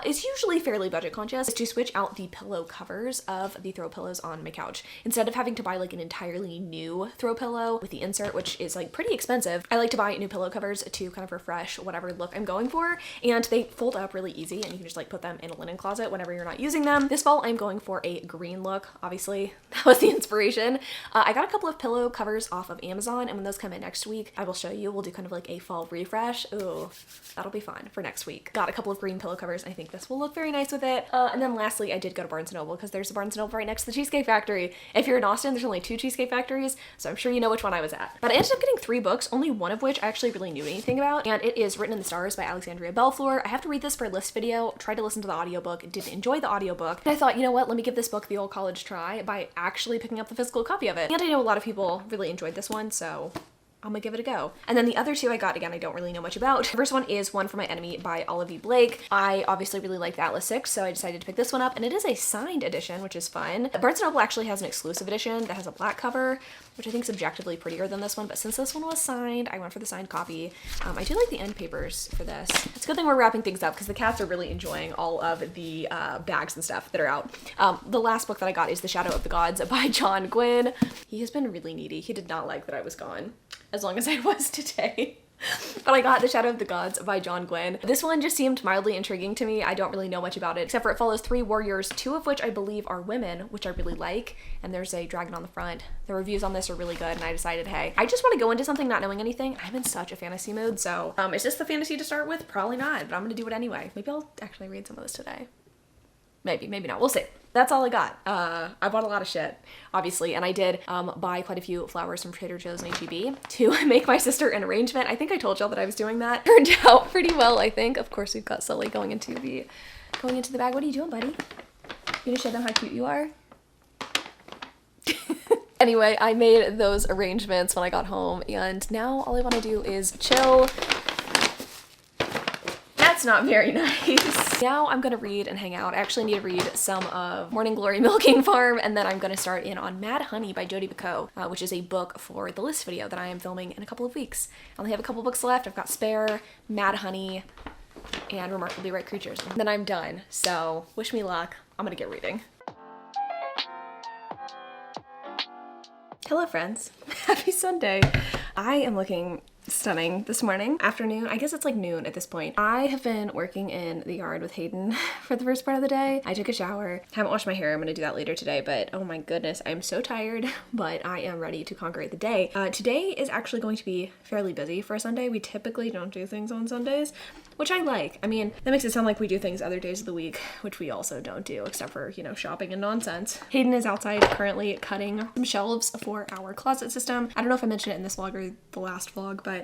is usually fairly budget conscious is to switch out the pillow covers of the throw pillows on my couch. Instead of having to buy like an entirely new throw pillow with the insert, which is like pretty expensive, I like to buy new pillow covers to kind of refresh whatever look I'm going for, and they fold up really easy and you can just like put them in a linen closet whenever you're not using them. This fall I'm going for a green look, obviously. That was the inspiration. I got a couple of pillow covers off of Amazon, and when those come in next week, I will show you. We'll do kind of like a fall refresh. Ooh, that'll be fun for next week. Got a couple of green pillow covers. I think this will look very nice with it. And then lastly, I did go to Barnes & Noble because there's a Barnes & Noble right next to the Cheesecake Factory. If you're in Austin, there's only 2 Cheesecake Factories, so I'm sure you know which one I was at. But I ended up getting 3 books, only one of which I actually really knew anything about, and it is Written in the Stars by Alexandria Belfleur. I have to read this for a list video, tried to listen to the audiobook, didn't enjoy the audiobook, and I thought, you know what, let me give this book the old college try by actually picking up the physical copy of it. And I know a lot of people really enjoyed this one, so I'm gonna give it a go. And then the other two I got, again, I don't really know much about. The first one is One for My Enemy by Olivia Blake. I obviously really like the Atlas 6, so I decided to pick this one up, and it is a signed edition, which is fun. Barnes & Noble actually has an exclusive edition that has a black cover, which I think is objectively prettier than this one, but since this one was signed, I went for the signed copy. I do like the end papers for this. It's a good thing we're wrapping things up because the cats are really enjoying all of the bags and stuff that are out. The last book that I got is The Shadow of the Gods by John Gwynne. He has been really needy. He did not like that I was gone as long as I was today. But I got The Shadow of the Gods by John Gwynne. This one just seemed mildly intriguing to me. I don't really know much about it, except for it follows 3 warriors, 2 of which I believe are women, which I really like, and there's a dragon on the front. The reviews on this are really good, and I decided, hey, I just want to go into something not knowing anything. I'm in such a fantasy mood, so is this the fantasy to start with? Probably not, but I'm gonna do it anyway. Maybe I'll actually read some of this today. Maybe not. We'll see. That's all I got. I bought a lot of shit, obviously, and I did buy quite a few flowers from Trader Joe's and H-E-B to make my sister an arrangement. I think I told y'all that I was doing that. Turned out pretty well, I think. Of course, we've got Sully going into the bag. What are you doing, buddy? You gonna show them how cute you are? Anyway, I made those arrangements when I got home, and now all I want to do is chill. That's not very nice. Now I'm gonna read and hang out. I actually need to read some of Morning Glory Milking Farm, and then I'm gonna start in on Mad Honey by Jodi Picoult, which is a book for the list video that I am filming in a couple of weeks. I only have a couple books left. I've got Spare, Mad Honey, and Remarkably Right Creatures. And then I'm done, so wish me luck. I'm gonna get reading. Hello friends, happy Sunday. I am looking stunning this morning, afternoon. I guess it's like noon at this point. I have been working in the yard with Hayden for the first part of the day. I took a shower, haven't washed my hair. I'm gonna do that later today, but oh my goodness, I'm so tired, but I am ready to conquer the day. Today is actually going to be fairly busy for a Sunday. We typically don't do things on Sundays, which I like. I mean, that makes it sound like we do things other days of the week, which we also don't do, except for, you know, shopping and nonsense. Hayden is outside currently cutting some shelves for our closet system. I don't know if I mentioned it in this vlog or the last vlog, but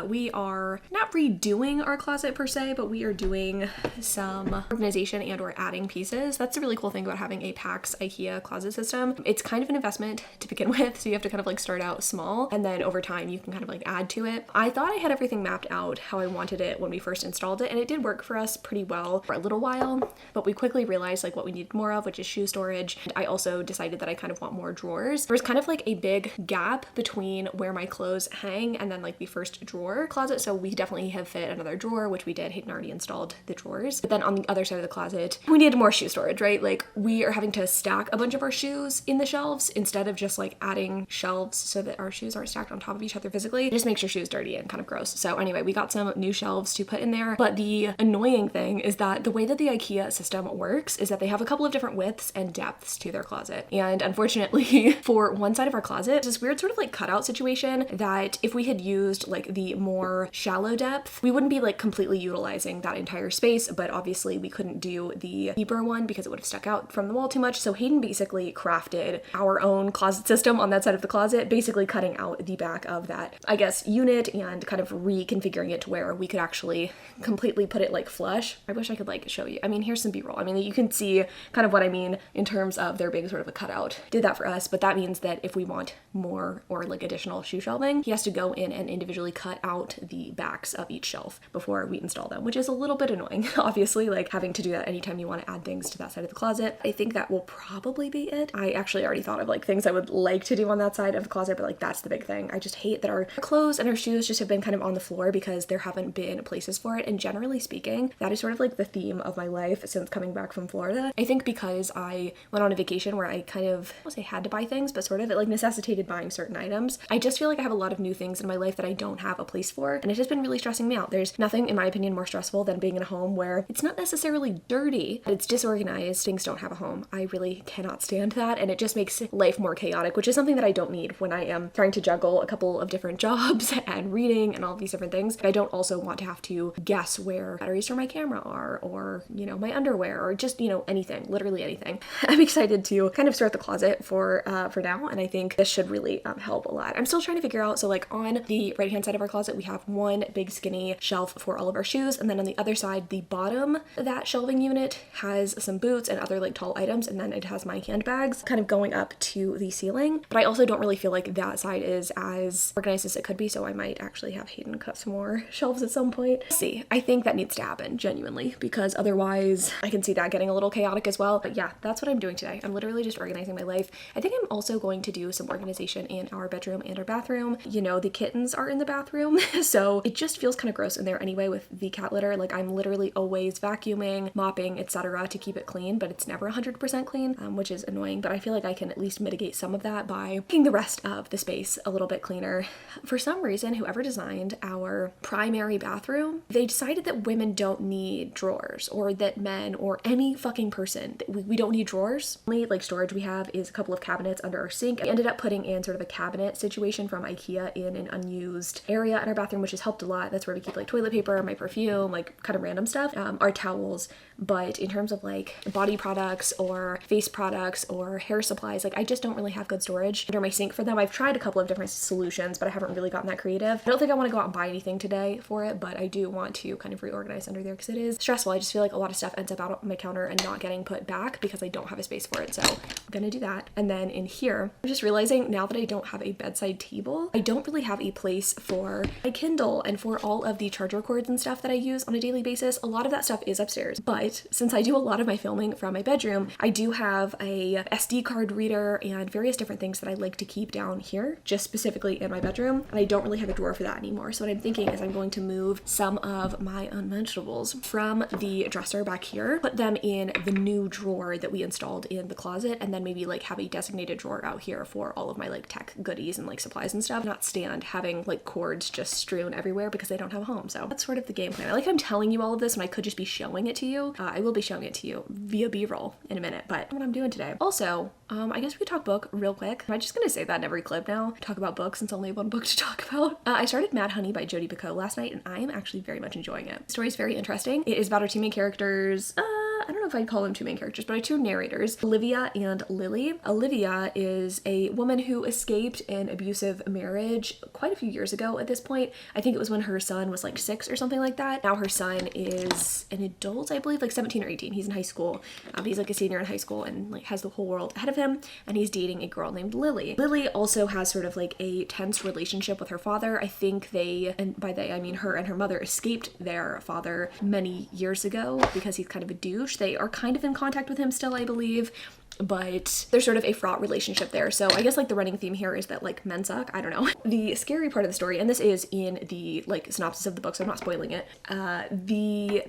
we are not redoing our closet per se, but we are doing some organization and or adding pieces. That's the really cool thing about having a FAQS IKEA closet system. It's kind of an investment to begin with, so you have to kind of like start out small, and then over time you can kind of like add to it. I thought I had everything mapped out how I wanted it when we first installed it, and it did work for us pretty well for a little while, but we quickly realized like what we needed more of, which is shoe storage. And I also decided that I kind of want more drawers. There's kind of like a big gap between where my clothes hang and then like the first drawer closet, so we definitely have fit another drawer, which we did. Hayden already installed the drawers, but then on the other side of the closet we needed more shoe storage, right? Like we are having to stack a bunch of our shoes in the shelves instead of just like adding shelves so that our shoes aren't stacked on top of each other physically. It just makes your shoes dirty and kind of gross. So anyway, we got some new shelves to put in there, but the annoying thing is that the way that the IKEA system works is that they have a couple of different widths and depths to their closet, and unfortunately for one side of our closet, there's this weird sort of like cutout situation that if we had used like the more shallow depth, we wouldn't be like completely utilizing that entire space, but obviously we couldn't do the deeper one because it would have stuck out from the wall too much. So Hayden basically crafted our own closet system on that side of the closet, basically cutting out the back of that, I guess, unit and kind of reconfiguring it to where we could actually completely put it like flush. I wish I could like show you. I mean, here's some b-roll. I mean, you can see kind of what I mean in terms of there being sort of a cutout. Did that for us, but that means that if we want more or like additional shoe shelving, he has to go in and individually cut out the backs of each shelf before we install them, which is a little bit annoying, obviously, like having to do that anytime you want to add things to that side of the closet. I think that will probably be it. I actually already thought of like things I would like to do on that side of the closet, but like that's the big thing. I just hate that our clothes and our shoes just have been kind of on the floor because there haven't been places for it, and generally speaking, that is sort of like the theme of my life since coming back from Florida. I think because I went on a vacation where I kind of, I won't say had to buy things, but sort of it like necessitated buying certain items. I just feel like I have a lot of new things in my life that I don't have a place for, and it has been really stressing me out. There's nothing, in my opinion, more stressful than being in a home where it's not necessarily dirty, but it's disorganized. Things don't have a home. I really cannot stand that, and it just makes life more chaotic, which is something that I don't need when I am trying to juggle a couple of different jobs and reading and all of these different things. I don't also want to have to get guess where batteries for my camera are, or, you know, my underwear, or just, you know, anything, literally anything. I'm excited to kind of sort the closet for now, and I think this should really help a lot. I'm still trying to figure out, so like on the right hand side of our closet, we have one big skinny shelf for all of our shoes, and then on the other side, the bottom of that shelving unit has some boots and other like tall items, and then it has my handbags kind of going up to the ceiling. But I also don't really feel like that side is as organized as it could be, so I might actually have Hayden cut some more shelves at some point. Let's see, I think that needs to happen, genuinely, because otherwise I can see that getting a little chaotic as well. But yeah, that's what I'm doing today. I'm literally just organizing my life. I think I'm also going to do some organization in our bedroom and our bathroom. You know, the kittens are in the bathroom, so it just feels kind of gross in there anyway with the cat litter. Like, I'm literally always vacuuming, mopping, etc. to keep it clean, but it's never 100% clean, which is annoying. But I feel like I can at least mitigate some of that by making the rest of the space a little bit cleaner. For some reason, whoever designed our primary bathroom, they decided that women don't need drawers, or that men or any fucking person, we don't need drawers. Only like storage we have is a couple of cabinets under our sink. I ended up putting in sort of a cabinet situation from IKEA in an unused area in our bathroom, which has helped a lot. That's where we keep like toilet paper, my perfume, like kind of random stuff, our towels. But in terms of like body products or face products or hair supplies, like I just don't really have good storage under my sink for them. I've tried a couple of different solutions, but I haven't really gotten that creative. I don't think I want to go out and buy anything today for it, but I do want to kind of reorganize under there because it is stressful. I just feel like a lot of stuff ends up out on my counter and not getting put back because I don't have a space for it. So I'm gonna do that. And then in here, I'm just realizing now that I don't have a bedside table, I don't really have a place for my Kindle and for all of the charger cords and stuff that I use on a daily basis. A lot of that stuff is upstairs, but since I do a lot of my filming from my bedroom, I do have a SD card reader and various different things that I like to keep down here, just specifically in my bedroom, and I don't really have a drawer for that anymore. So what I'm thinking is I'm going to move some of my unmentionables from the dresser back here, put them in the new drawer that we installed in the closet, and then maybe like have a designated drawer out here for all of my like tech goodies and like supplies and stuff, not stand having like cords just strewn everywhere because I don't have a home. So that's sort of the game plan. I like I'm telling you all of this when I could just be showing it to you. I will be showing it to you via b-roll in a minute, but what I'm doing today. Also, I guess we could talk book real quick. Am I just gonna say that in every clip now? Talk about books since only one book to talk about. I started Mad Honey by Jodi Picoult last night, and I am actually very much enjoying it. The story is very interesting. It is about our two main characters. I don't know if I'd call them two main characters, but our two narrators, Olivia and Lily. Olivia is a woman who escaped an abusive marriage quite a few years ago at this point. I think it was when her son was like 6 or something like that. Now her son is an adult, I believe, like 17 or 18. He's in high school. He's like a senior in high school and like has the whole world ahead of him, and he's dating a girl named Lily. Lily also has sort of like a tense relationship with her father. I think they, and by they I mean her and her mother, escaped their father many years ago because he's kind of a douche. They are kind of in contact with him still, I believe, but there's sort of a fraught relationship there. So I guess like the running theme here is that like men suck. I don't know. The scary part of the story, and this is in the like synopsis of the book, so I'm not spoiling it.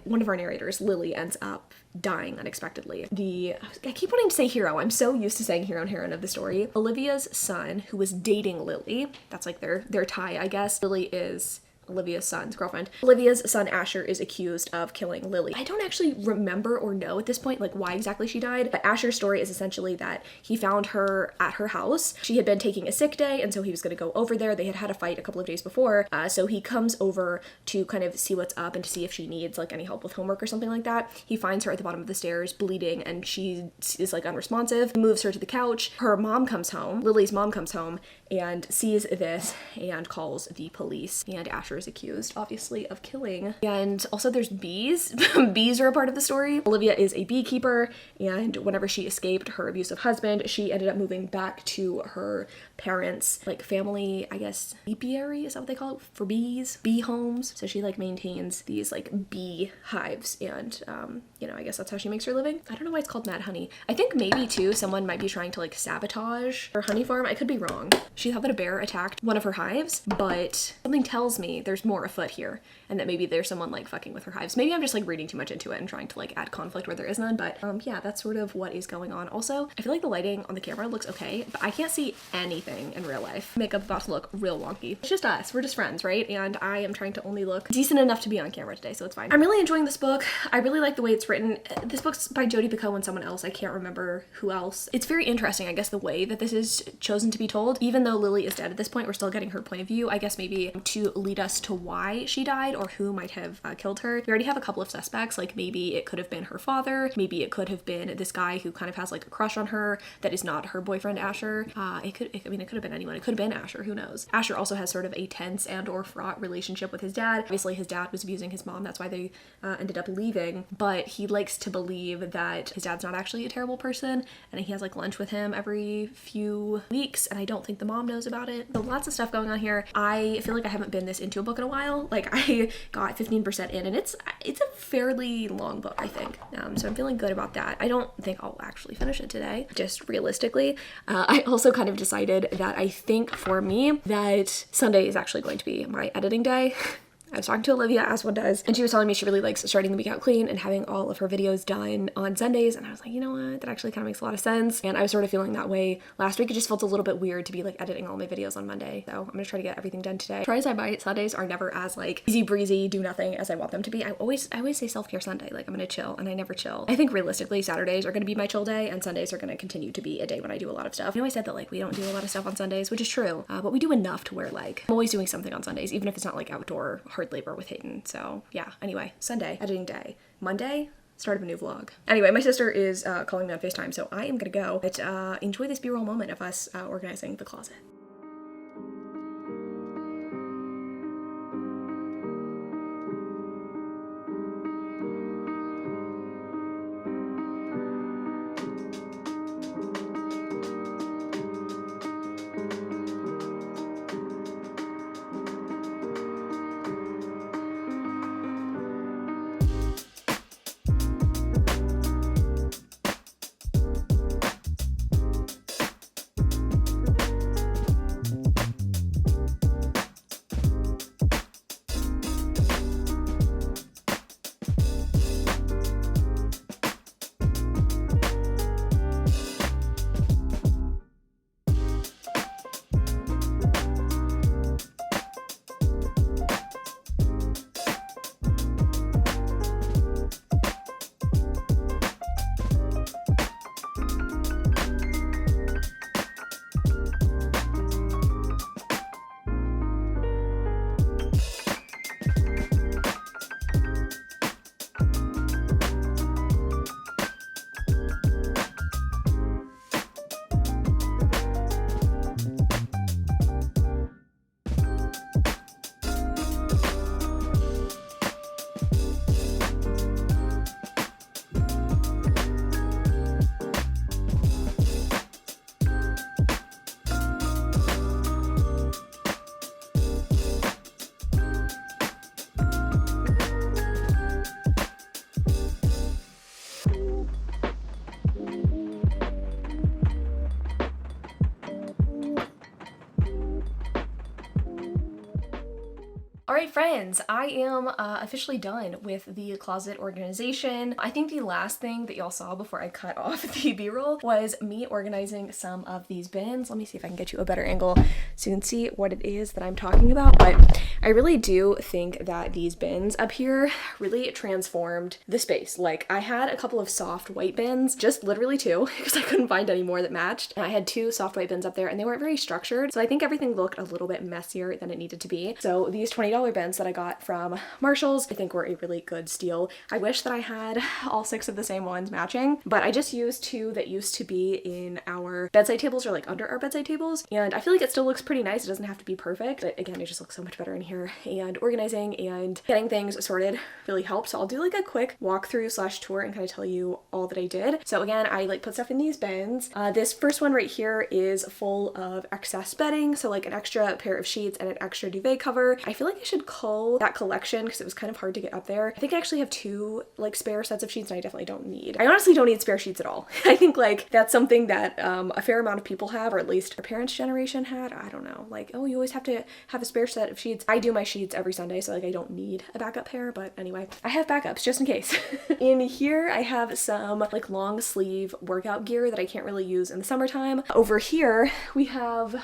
One of our narrators, Lily, ends up dying unexpectedly. I keep wanting to say hero. I'm so used to saying hero and heroine of the story. Olivia's son, who was dating Lily, that's like their tie, I guess. Lily is Olivia's son's girlfriend. Olivia's son Asher is accused of killing Lily. I don't actually remember or know at this point like why exactly she died, but Asher's story is essentially that he found her at her house. She had been taking a sick day, and so he was going to go over there. They had had a fight a couple of days before, so he comes over to kind of see what's up and to see if she needs like any help with homework or something like that. He finds her at the bottom of the stairs bleeding, and she is like unresponsive. He moves her to the couch. Her mom comes home, Lily's mom comes home, and sees this and calls the police, and Asher is accused, obviously, of killing. And also there's bees. Bees are a part of the story. Olivia is a beekeeper, and whenever she escaped her abusive husband, she ended up moving back to her parents' like family, I guess, apiary, is that what they call it, for bees? Bee homes. So she like maintains these like bee hives, and you know, I guess that's how she makes her living. I don't know why it's called Mad Honey. I think maybe too someone might be trying to like sabotage her honey farm. I could be wrong. She thought that a bear attacked one of her hives, but something tells me there's more afoot here, and that maybe there's someone like fucking with her hives. Maybe I'm just like reading too much into it and trying to like add conflict where there is none, but yeah, that's sort of what is going on. Also, I feel like the lighting on the camera looks okay, but I can't see anything in real life. Makeup about to look real wonky. It's just us. We're just friends, right? And I am trying to only look decent enough to be on camera today, so it's fine. I'm really enjoying this book. I really like the way it's written. This book's by Jodi Picoult and someone else. I can't remember who else. It's very interesting, I guess, the way that this is chosen to be told. Even though Lily is dead at this point, we're still getting her point of view, I guess maybe to lead us as to why she died or who might have killed her. We already have a couple of suspects, like maybe it could have been her father, maybe it could have been this guy who kind of has like a crush on her that is not her boyfriend Asher. It could have been anyone. It could have been Asher, who knows. Asher also has sort of a tense and or fraught relationship with his dad. Obviously his dad was abusing his mom, that's why they ended up leaving, but he likes to believe that his dad's not actually a terrible person, and he has like lunch with him every few weeks, and I don't think the mom knows about it. So lots of stuff going on here. I feel like I haven't been this into a book in a while. Like I got 15% in, and it's a fairly long book, I think. So I'm feeling good about that. I don't think I'll actually finish it today, just realistically. I also kind of decided that I think for me that Sunday is actually going to be my editing day. I was talking to Olivia, as one does, and she was telling me she really likes starting the week out clean and having all of her videos done on Sundays, and I was like, you know what, that actually kind of makes a lot of sense. And I was sort of feeling that way last week. It just felt a little bit weird to be like editing all my videos on Monday, so I'm gonna try to get everything done today. Try as I might, Sundays are never as like easy breezy, do nothing as I want them to be. I always say self-care Sunday, like I'm gonna chill, and I never chill. I think realistically Saturdays are gonna be my chill day, and Sundays are gonna continue to be a day when I do a lot of stuff. I know I said that like we don't do a lot of stuff on Sundays, which is true, but we do enough to where like I'm always doing something on Sundays, even if it's not like outdoor hard labor with Hayden. So yeah, anyway, Sunday, editing day. Monday, start of a new vlog. Anyway, my sister is calling me on FaceTime, so I am gonna go, but enjoy this B-roll moment of us organizing the closet. Alright friends, I am officially done with the closet organization. I think the last thing that y'all saw before I cut off the B-roll was me organizing some of these bins. Let me see if I can get you a better angle so you can see what it is that I'm talking about. But I really do think that these bins up here really transformed the space. Like I had a couple of soft white bins, just literally two, because I couldn't find any more that matched. And I had two soft white bins up there and they weren't very structured. So I think everything looked a little bit messier than it needed to be. So these $20 bins that I got from Marshall's, I think were a really good steal. I wish that I had all 6 of the same ones matching, but I just used 2 that used to be in our bedside tables or like under our bedside tables. And I feel like it still looks pretty nice. It doesn't have to be perfect, but again, it just looks so much better in here. And organizing and getting things sorted really helped. So I'll do like a quick walkthrough / tour and kind of tell you all that I did. So again, I like put stuff in these bins. This first one right here is full of excess bedding. So like an extra pair of sheets and an extra duvet cover. I feel like I should cull that collection because it was kind of hard to get up there. I think I actually have 2 like spare sets of sheets and I definitely don't need. I honestly don't need spare sheets at all. I think like that's something that a fair amount of people have, or at least our parents' generation had. I don't know, like, oh, you always have to have a spare set of sheets. I do my sheets every Sunday, so like I don't need a backup pair, but anyway, I have backups just in case. In here I have some like long sleeve workout gear that I can't really use in the summertime. Over here we have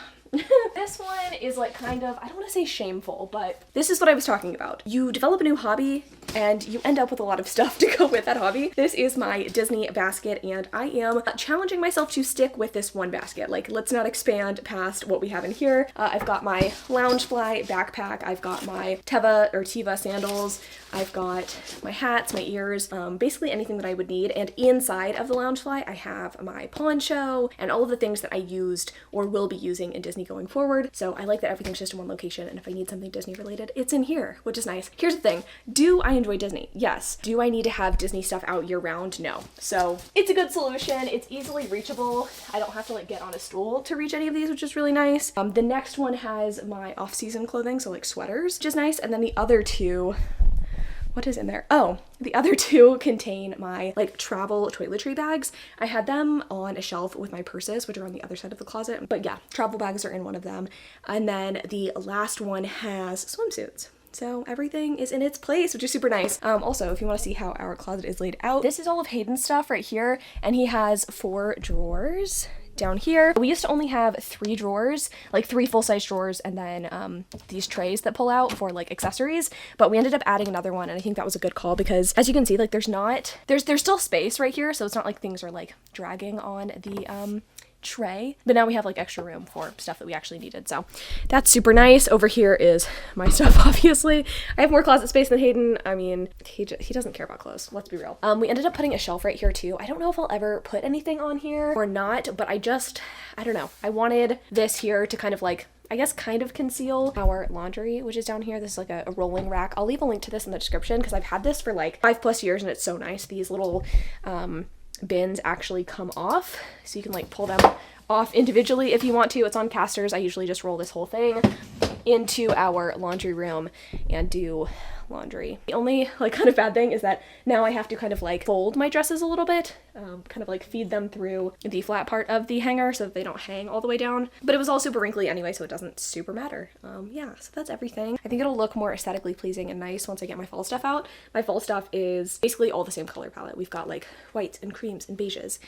this one is like kind of, I don't want to say shameful, but this is what I was talking about. You develop a new hobby and you end up with a lot of stuff to go with that hobby. This is my Disney basket, and I am challenging myself to stick with this one basket. Like, let's not expand past what we have in here. I've got my Loungefly backpack, I've got my Tiva sandals, I've got my hats, my ears, basically anything that I would need. And inside of the Loungefly, I have my poncho and all of the things that I used or will be using in Disney going forward. So I like that everything's just in one location, and if I need something Disney related, it's in here, which is nice. Here's the thing. Do I enjoy Disney? Yes. Do I need to have Disney stuff out year round? No. So it's a good solution. It's easily reachable. I don't have to like get on a stool to reach any of these, which is really nice. The next one has my off-season clothing, so like sweaters, which is nice. And then the other two, what is in there? Oh, the other two contain my like travel toiletry bags. I had them on a shelf with my purses, which are on the other side of the closet. But yeah, travel bags are in one of them. And then the last one has swimsuits. So everything is in its place, which is super nice. Also, if you want to see how our closet is laid out, this is all of Hayden's stuff right here. And he has 4 drawers down here. We used to only have 3 drawers, like 3 full-size drawers, and then these trays that pull out for like accessories, but we ended up adding another one, and I think that was a good call because as you can see, like there's still space right here, so it's not like things are like dragging on the tray, but now we have like extra room for stuff that we actually needed, so that's super nice. Over here is my stuff, obviously. I have more closet space than Hayden. I mean, he doesn't care about clothes, let's be real. We ended up putting a shelf right here too. I don't know if I'll ever put anything on here or not, but I don't know. I wanted this here to kind of like, I guess, kind of conceal our laundry, which is down here. This is like a rolling rack. I'll leave a link to this in the description because I've had this for like 5+ years and it's so nice. These little bins actually come off, so you can like pull them off individually if you want to. It's on casters. I usually just roll this whole thing into our laundry room and do laundry. The only like kind of bad thing is that now I have to kind of like fold my dresses a little bit, kind of like feed them through the flat part of the hanger so that they don't hang all the way down. But it was all super wrinkly anyway, so it doesn't super matter. Yeah, so that's everything. I think it'll look more aesthetically pleasing and nice once I get my fall stuff out. My fall stuff is basically all the same color palette. We've got like whites and creams and beiges.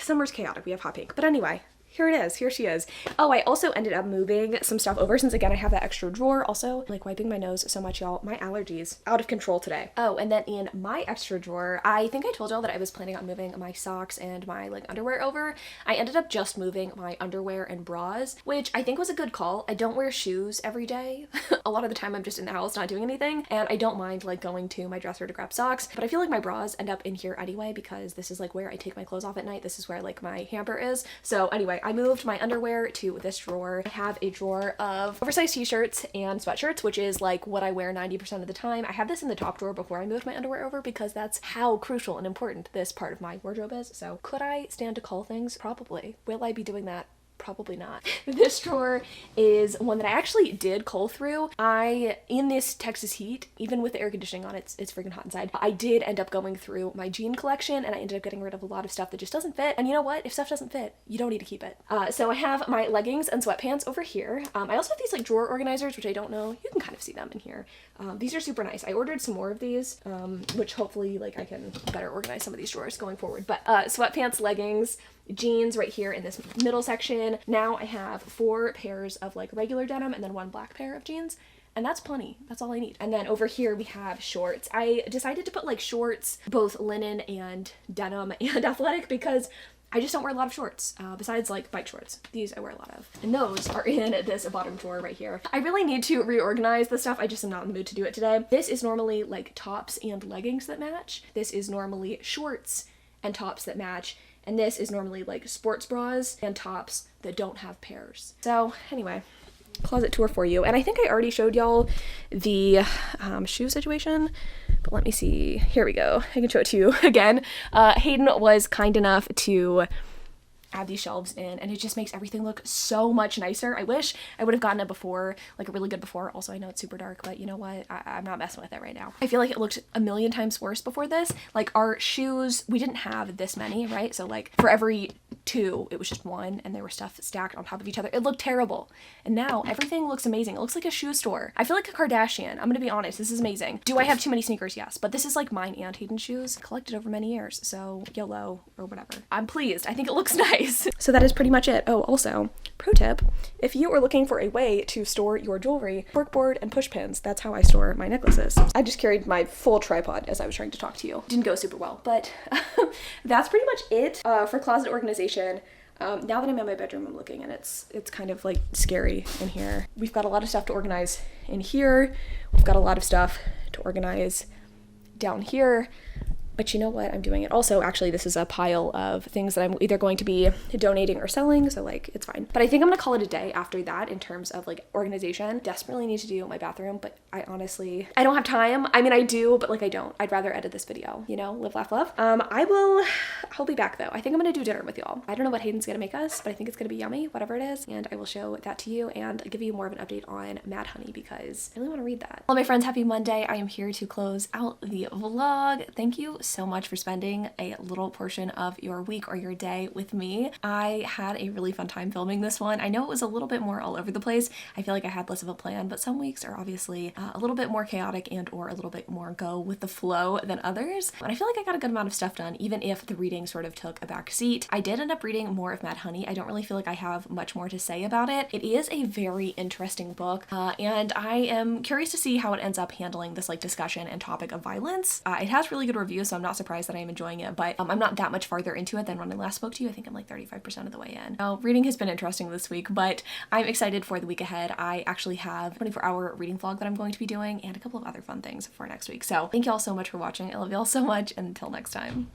Summer's chaotic. We have hot pink. But anyway, here it is. Here she is. Oh, I also ended up moving some stuff over since, again, I have that extra drawer. Also, like wiping my nose so much, y'all. My allergies out of control today. Oh, and then in my extra drawer, I think I told y'all that I was planning on moving my socks and my like underwear over. I ended up just moving my underwear and bras, which I think was a good call. I don't wear shoes every day. A lot of the time I'm just in the house not doing anything, and I don't mind like going to my dresser to grab socks, but I feel like my bras end up in here anyway because this is like where I take my clothes off at night. This is where like my hamper is. So anyway, I moved my underwear to this drawer. I have a drawer of oversized t-shirts and sweatshirts, which is like what I wear 90% of the time. I had this in the top drawer before I moved my underwear over because that's how crucial and important this part of my wardrobe is. So could I stand to cull things? Probably. Will I be doing that? Probably not. This drawer is one that I actually did cull through. In this Texas heat, even with the air conditioning on, it's freaking hot inside. I did end up going through my jean collection, and I ended up getting rid of a lot of stuff that just doesn't fit. And you know what? If stuff doesn't fit, you don't need to keep it. So I have my leggings and sweatpants over here. I also have these like drawer organizers, which I don't know. You can kind of see them in here. These are super nice. I ordered some more of these, which hopefully like I can better organize some of these drawers going forward. But sweatpants, leggings, jeans right here in this middle section. Now I have 4 pairs of like regular denim and then 1 black pair of jeans, and that's plenty. That's all I need. And then over here we have shorts. I decided to put like shorts, both linen and denim and athletic, because I just don't wear a lot of shorts, besides like bike shorts. These I wear a lot of. And those are in this bottom drawer right here. I really need to reorganize the stuff. I just am not in the mood to do it today. This is normally like tops and leggings that match. This is normally shorts and tops that match. And this is normally like sports bras and tops that don't have pairs. So anyway, closet tour for you. And I think I already showed y'all the shoe situation, but let me see. Here we go. I can show it to you again. Hayden was kind enough to add these shelves in, and it just makes everything look so much nicer. I wish I would have gotten it before, like really good before. Also, I know it's super dark, but you know what? I'm not messing with it right now. I feel like it looked a million times worse before this. Like our shoes, we didn't have this many, right? So like for every 2, it was just 1, and there were stuff stacked on top of each other. It looked terrible. And now everything looks amazing. It looks like a shoe store. I feel like a Kardashian. I'm gonna be honest, this is amazing. Do I have too many sneakers? Yes, but this is like mine and Hayden's shoes, collected over many years, so YOLO or whatever. I'm pleased. I think it looks nice. So that is pretty much it. Oh, also, pro tip, if you are looking for a way to store your jewelry, corkboard and push pins, that's how I store my necklaces. I just carried my full tripod as I was trying to talk to you. Didn't go super well, but that's pretty much it for closet organization. Now that I'm in my bedroom, I'm looking and it's kind of like scary in here. We've got a lot of stuff to organize in here. We've got a lot of stuff to organize down here. But you know what? I'm doing it. Also, actually, this is a pile of things that I'm either going to be donating or selling, so like, it's fine. But I think I'm gonna call it a day after that in terms of like organization. Desperately need to do my bathroom, but I don't have time. I mean, I do, but like I don't. I'd rather edit this video, you know, live, laugh, love. I'll be back though. I think I'm gonna do dinner with y'all. I don't know what Hayden's gonna make us, but I think it's gonna be yummy, whatever it is. And I will show that to you and give you more of an update on Mad Honey because I really wanna read that. Well, my friends, happy Monday. I am here to close out the vlog. Thank you so much for spending a little portion of your week or your day with me. I had a really fun time filming this one. I know it was a little bit more all over the place. I feel like I had less of a plan, but some weeks are obviously a little bit more chaotic and or a little bit more go with the flow than others. But I feel like I got a good amount of stuff done, even if the reading sort of took a back seat. I did end up reading more of Mad Honey. I don't really feel like I have much more to say about it. It is a very interesting book, and I am curious to see how it ends up handling this like discussion and topic of violence. It has really good reviews, so I'm not surprised that I am enjoying it, but I'm not that much farther into it than when I last spoke to you. I think I'm like 35% of the way in. Now, reading has been interesting this week, but I'm excited for the week ahead. I actually have a 24-hour reading vlog that I'm going to be doing and a couple of other fun things for next week. So thank you all so much for watching. I love you all so much, and until next time.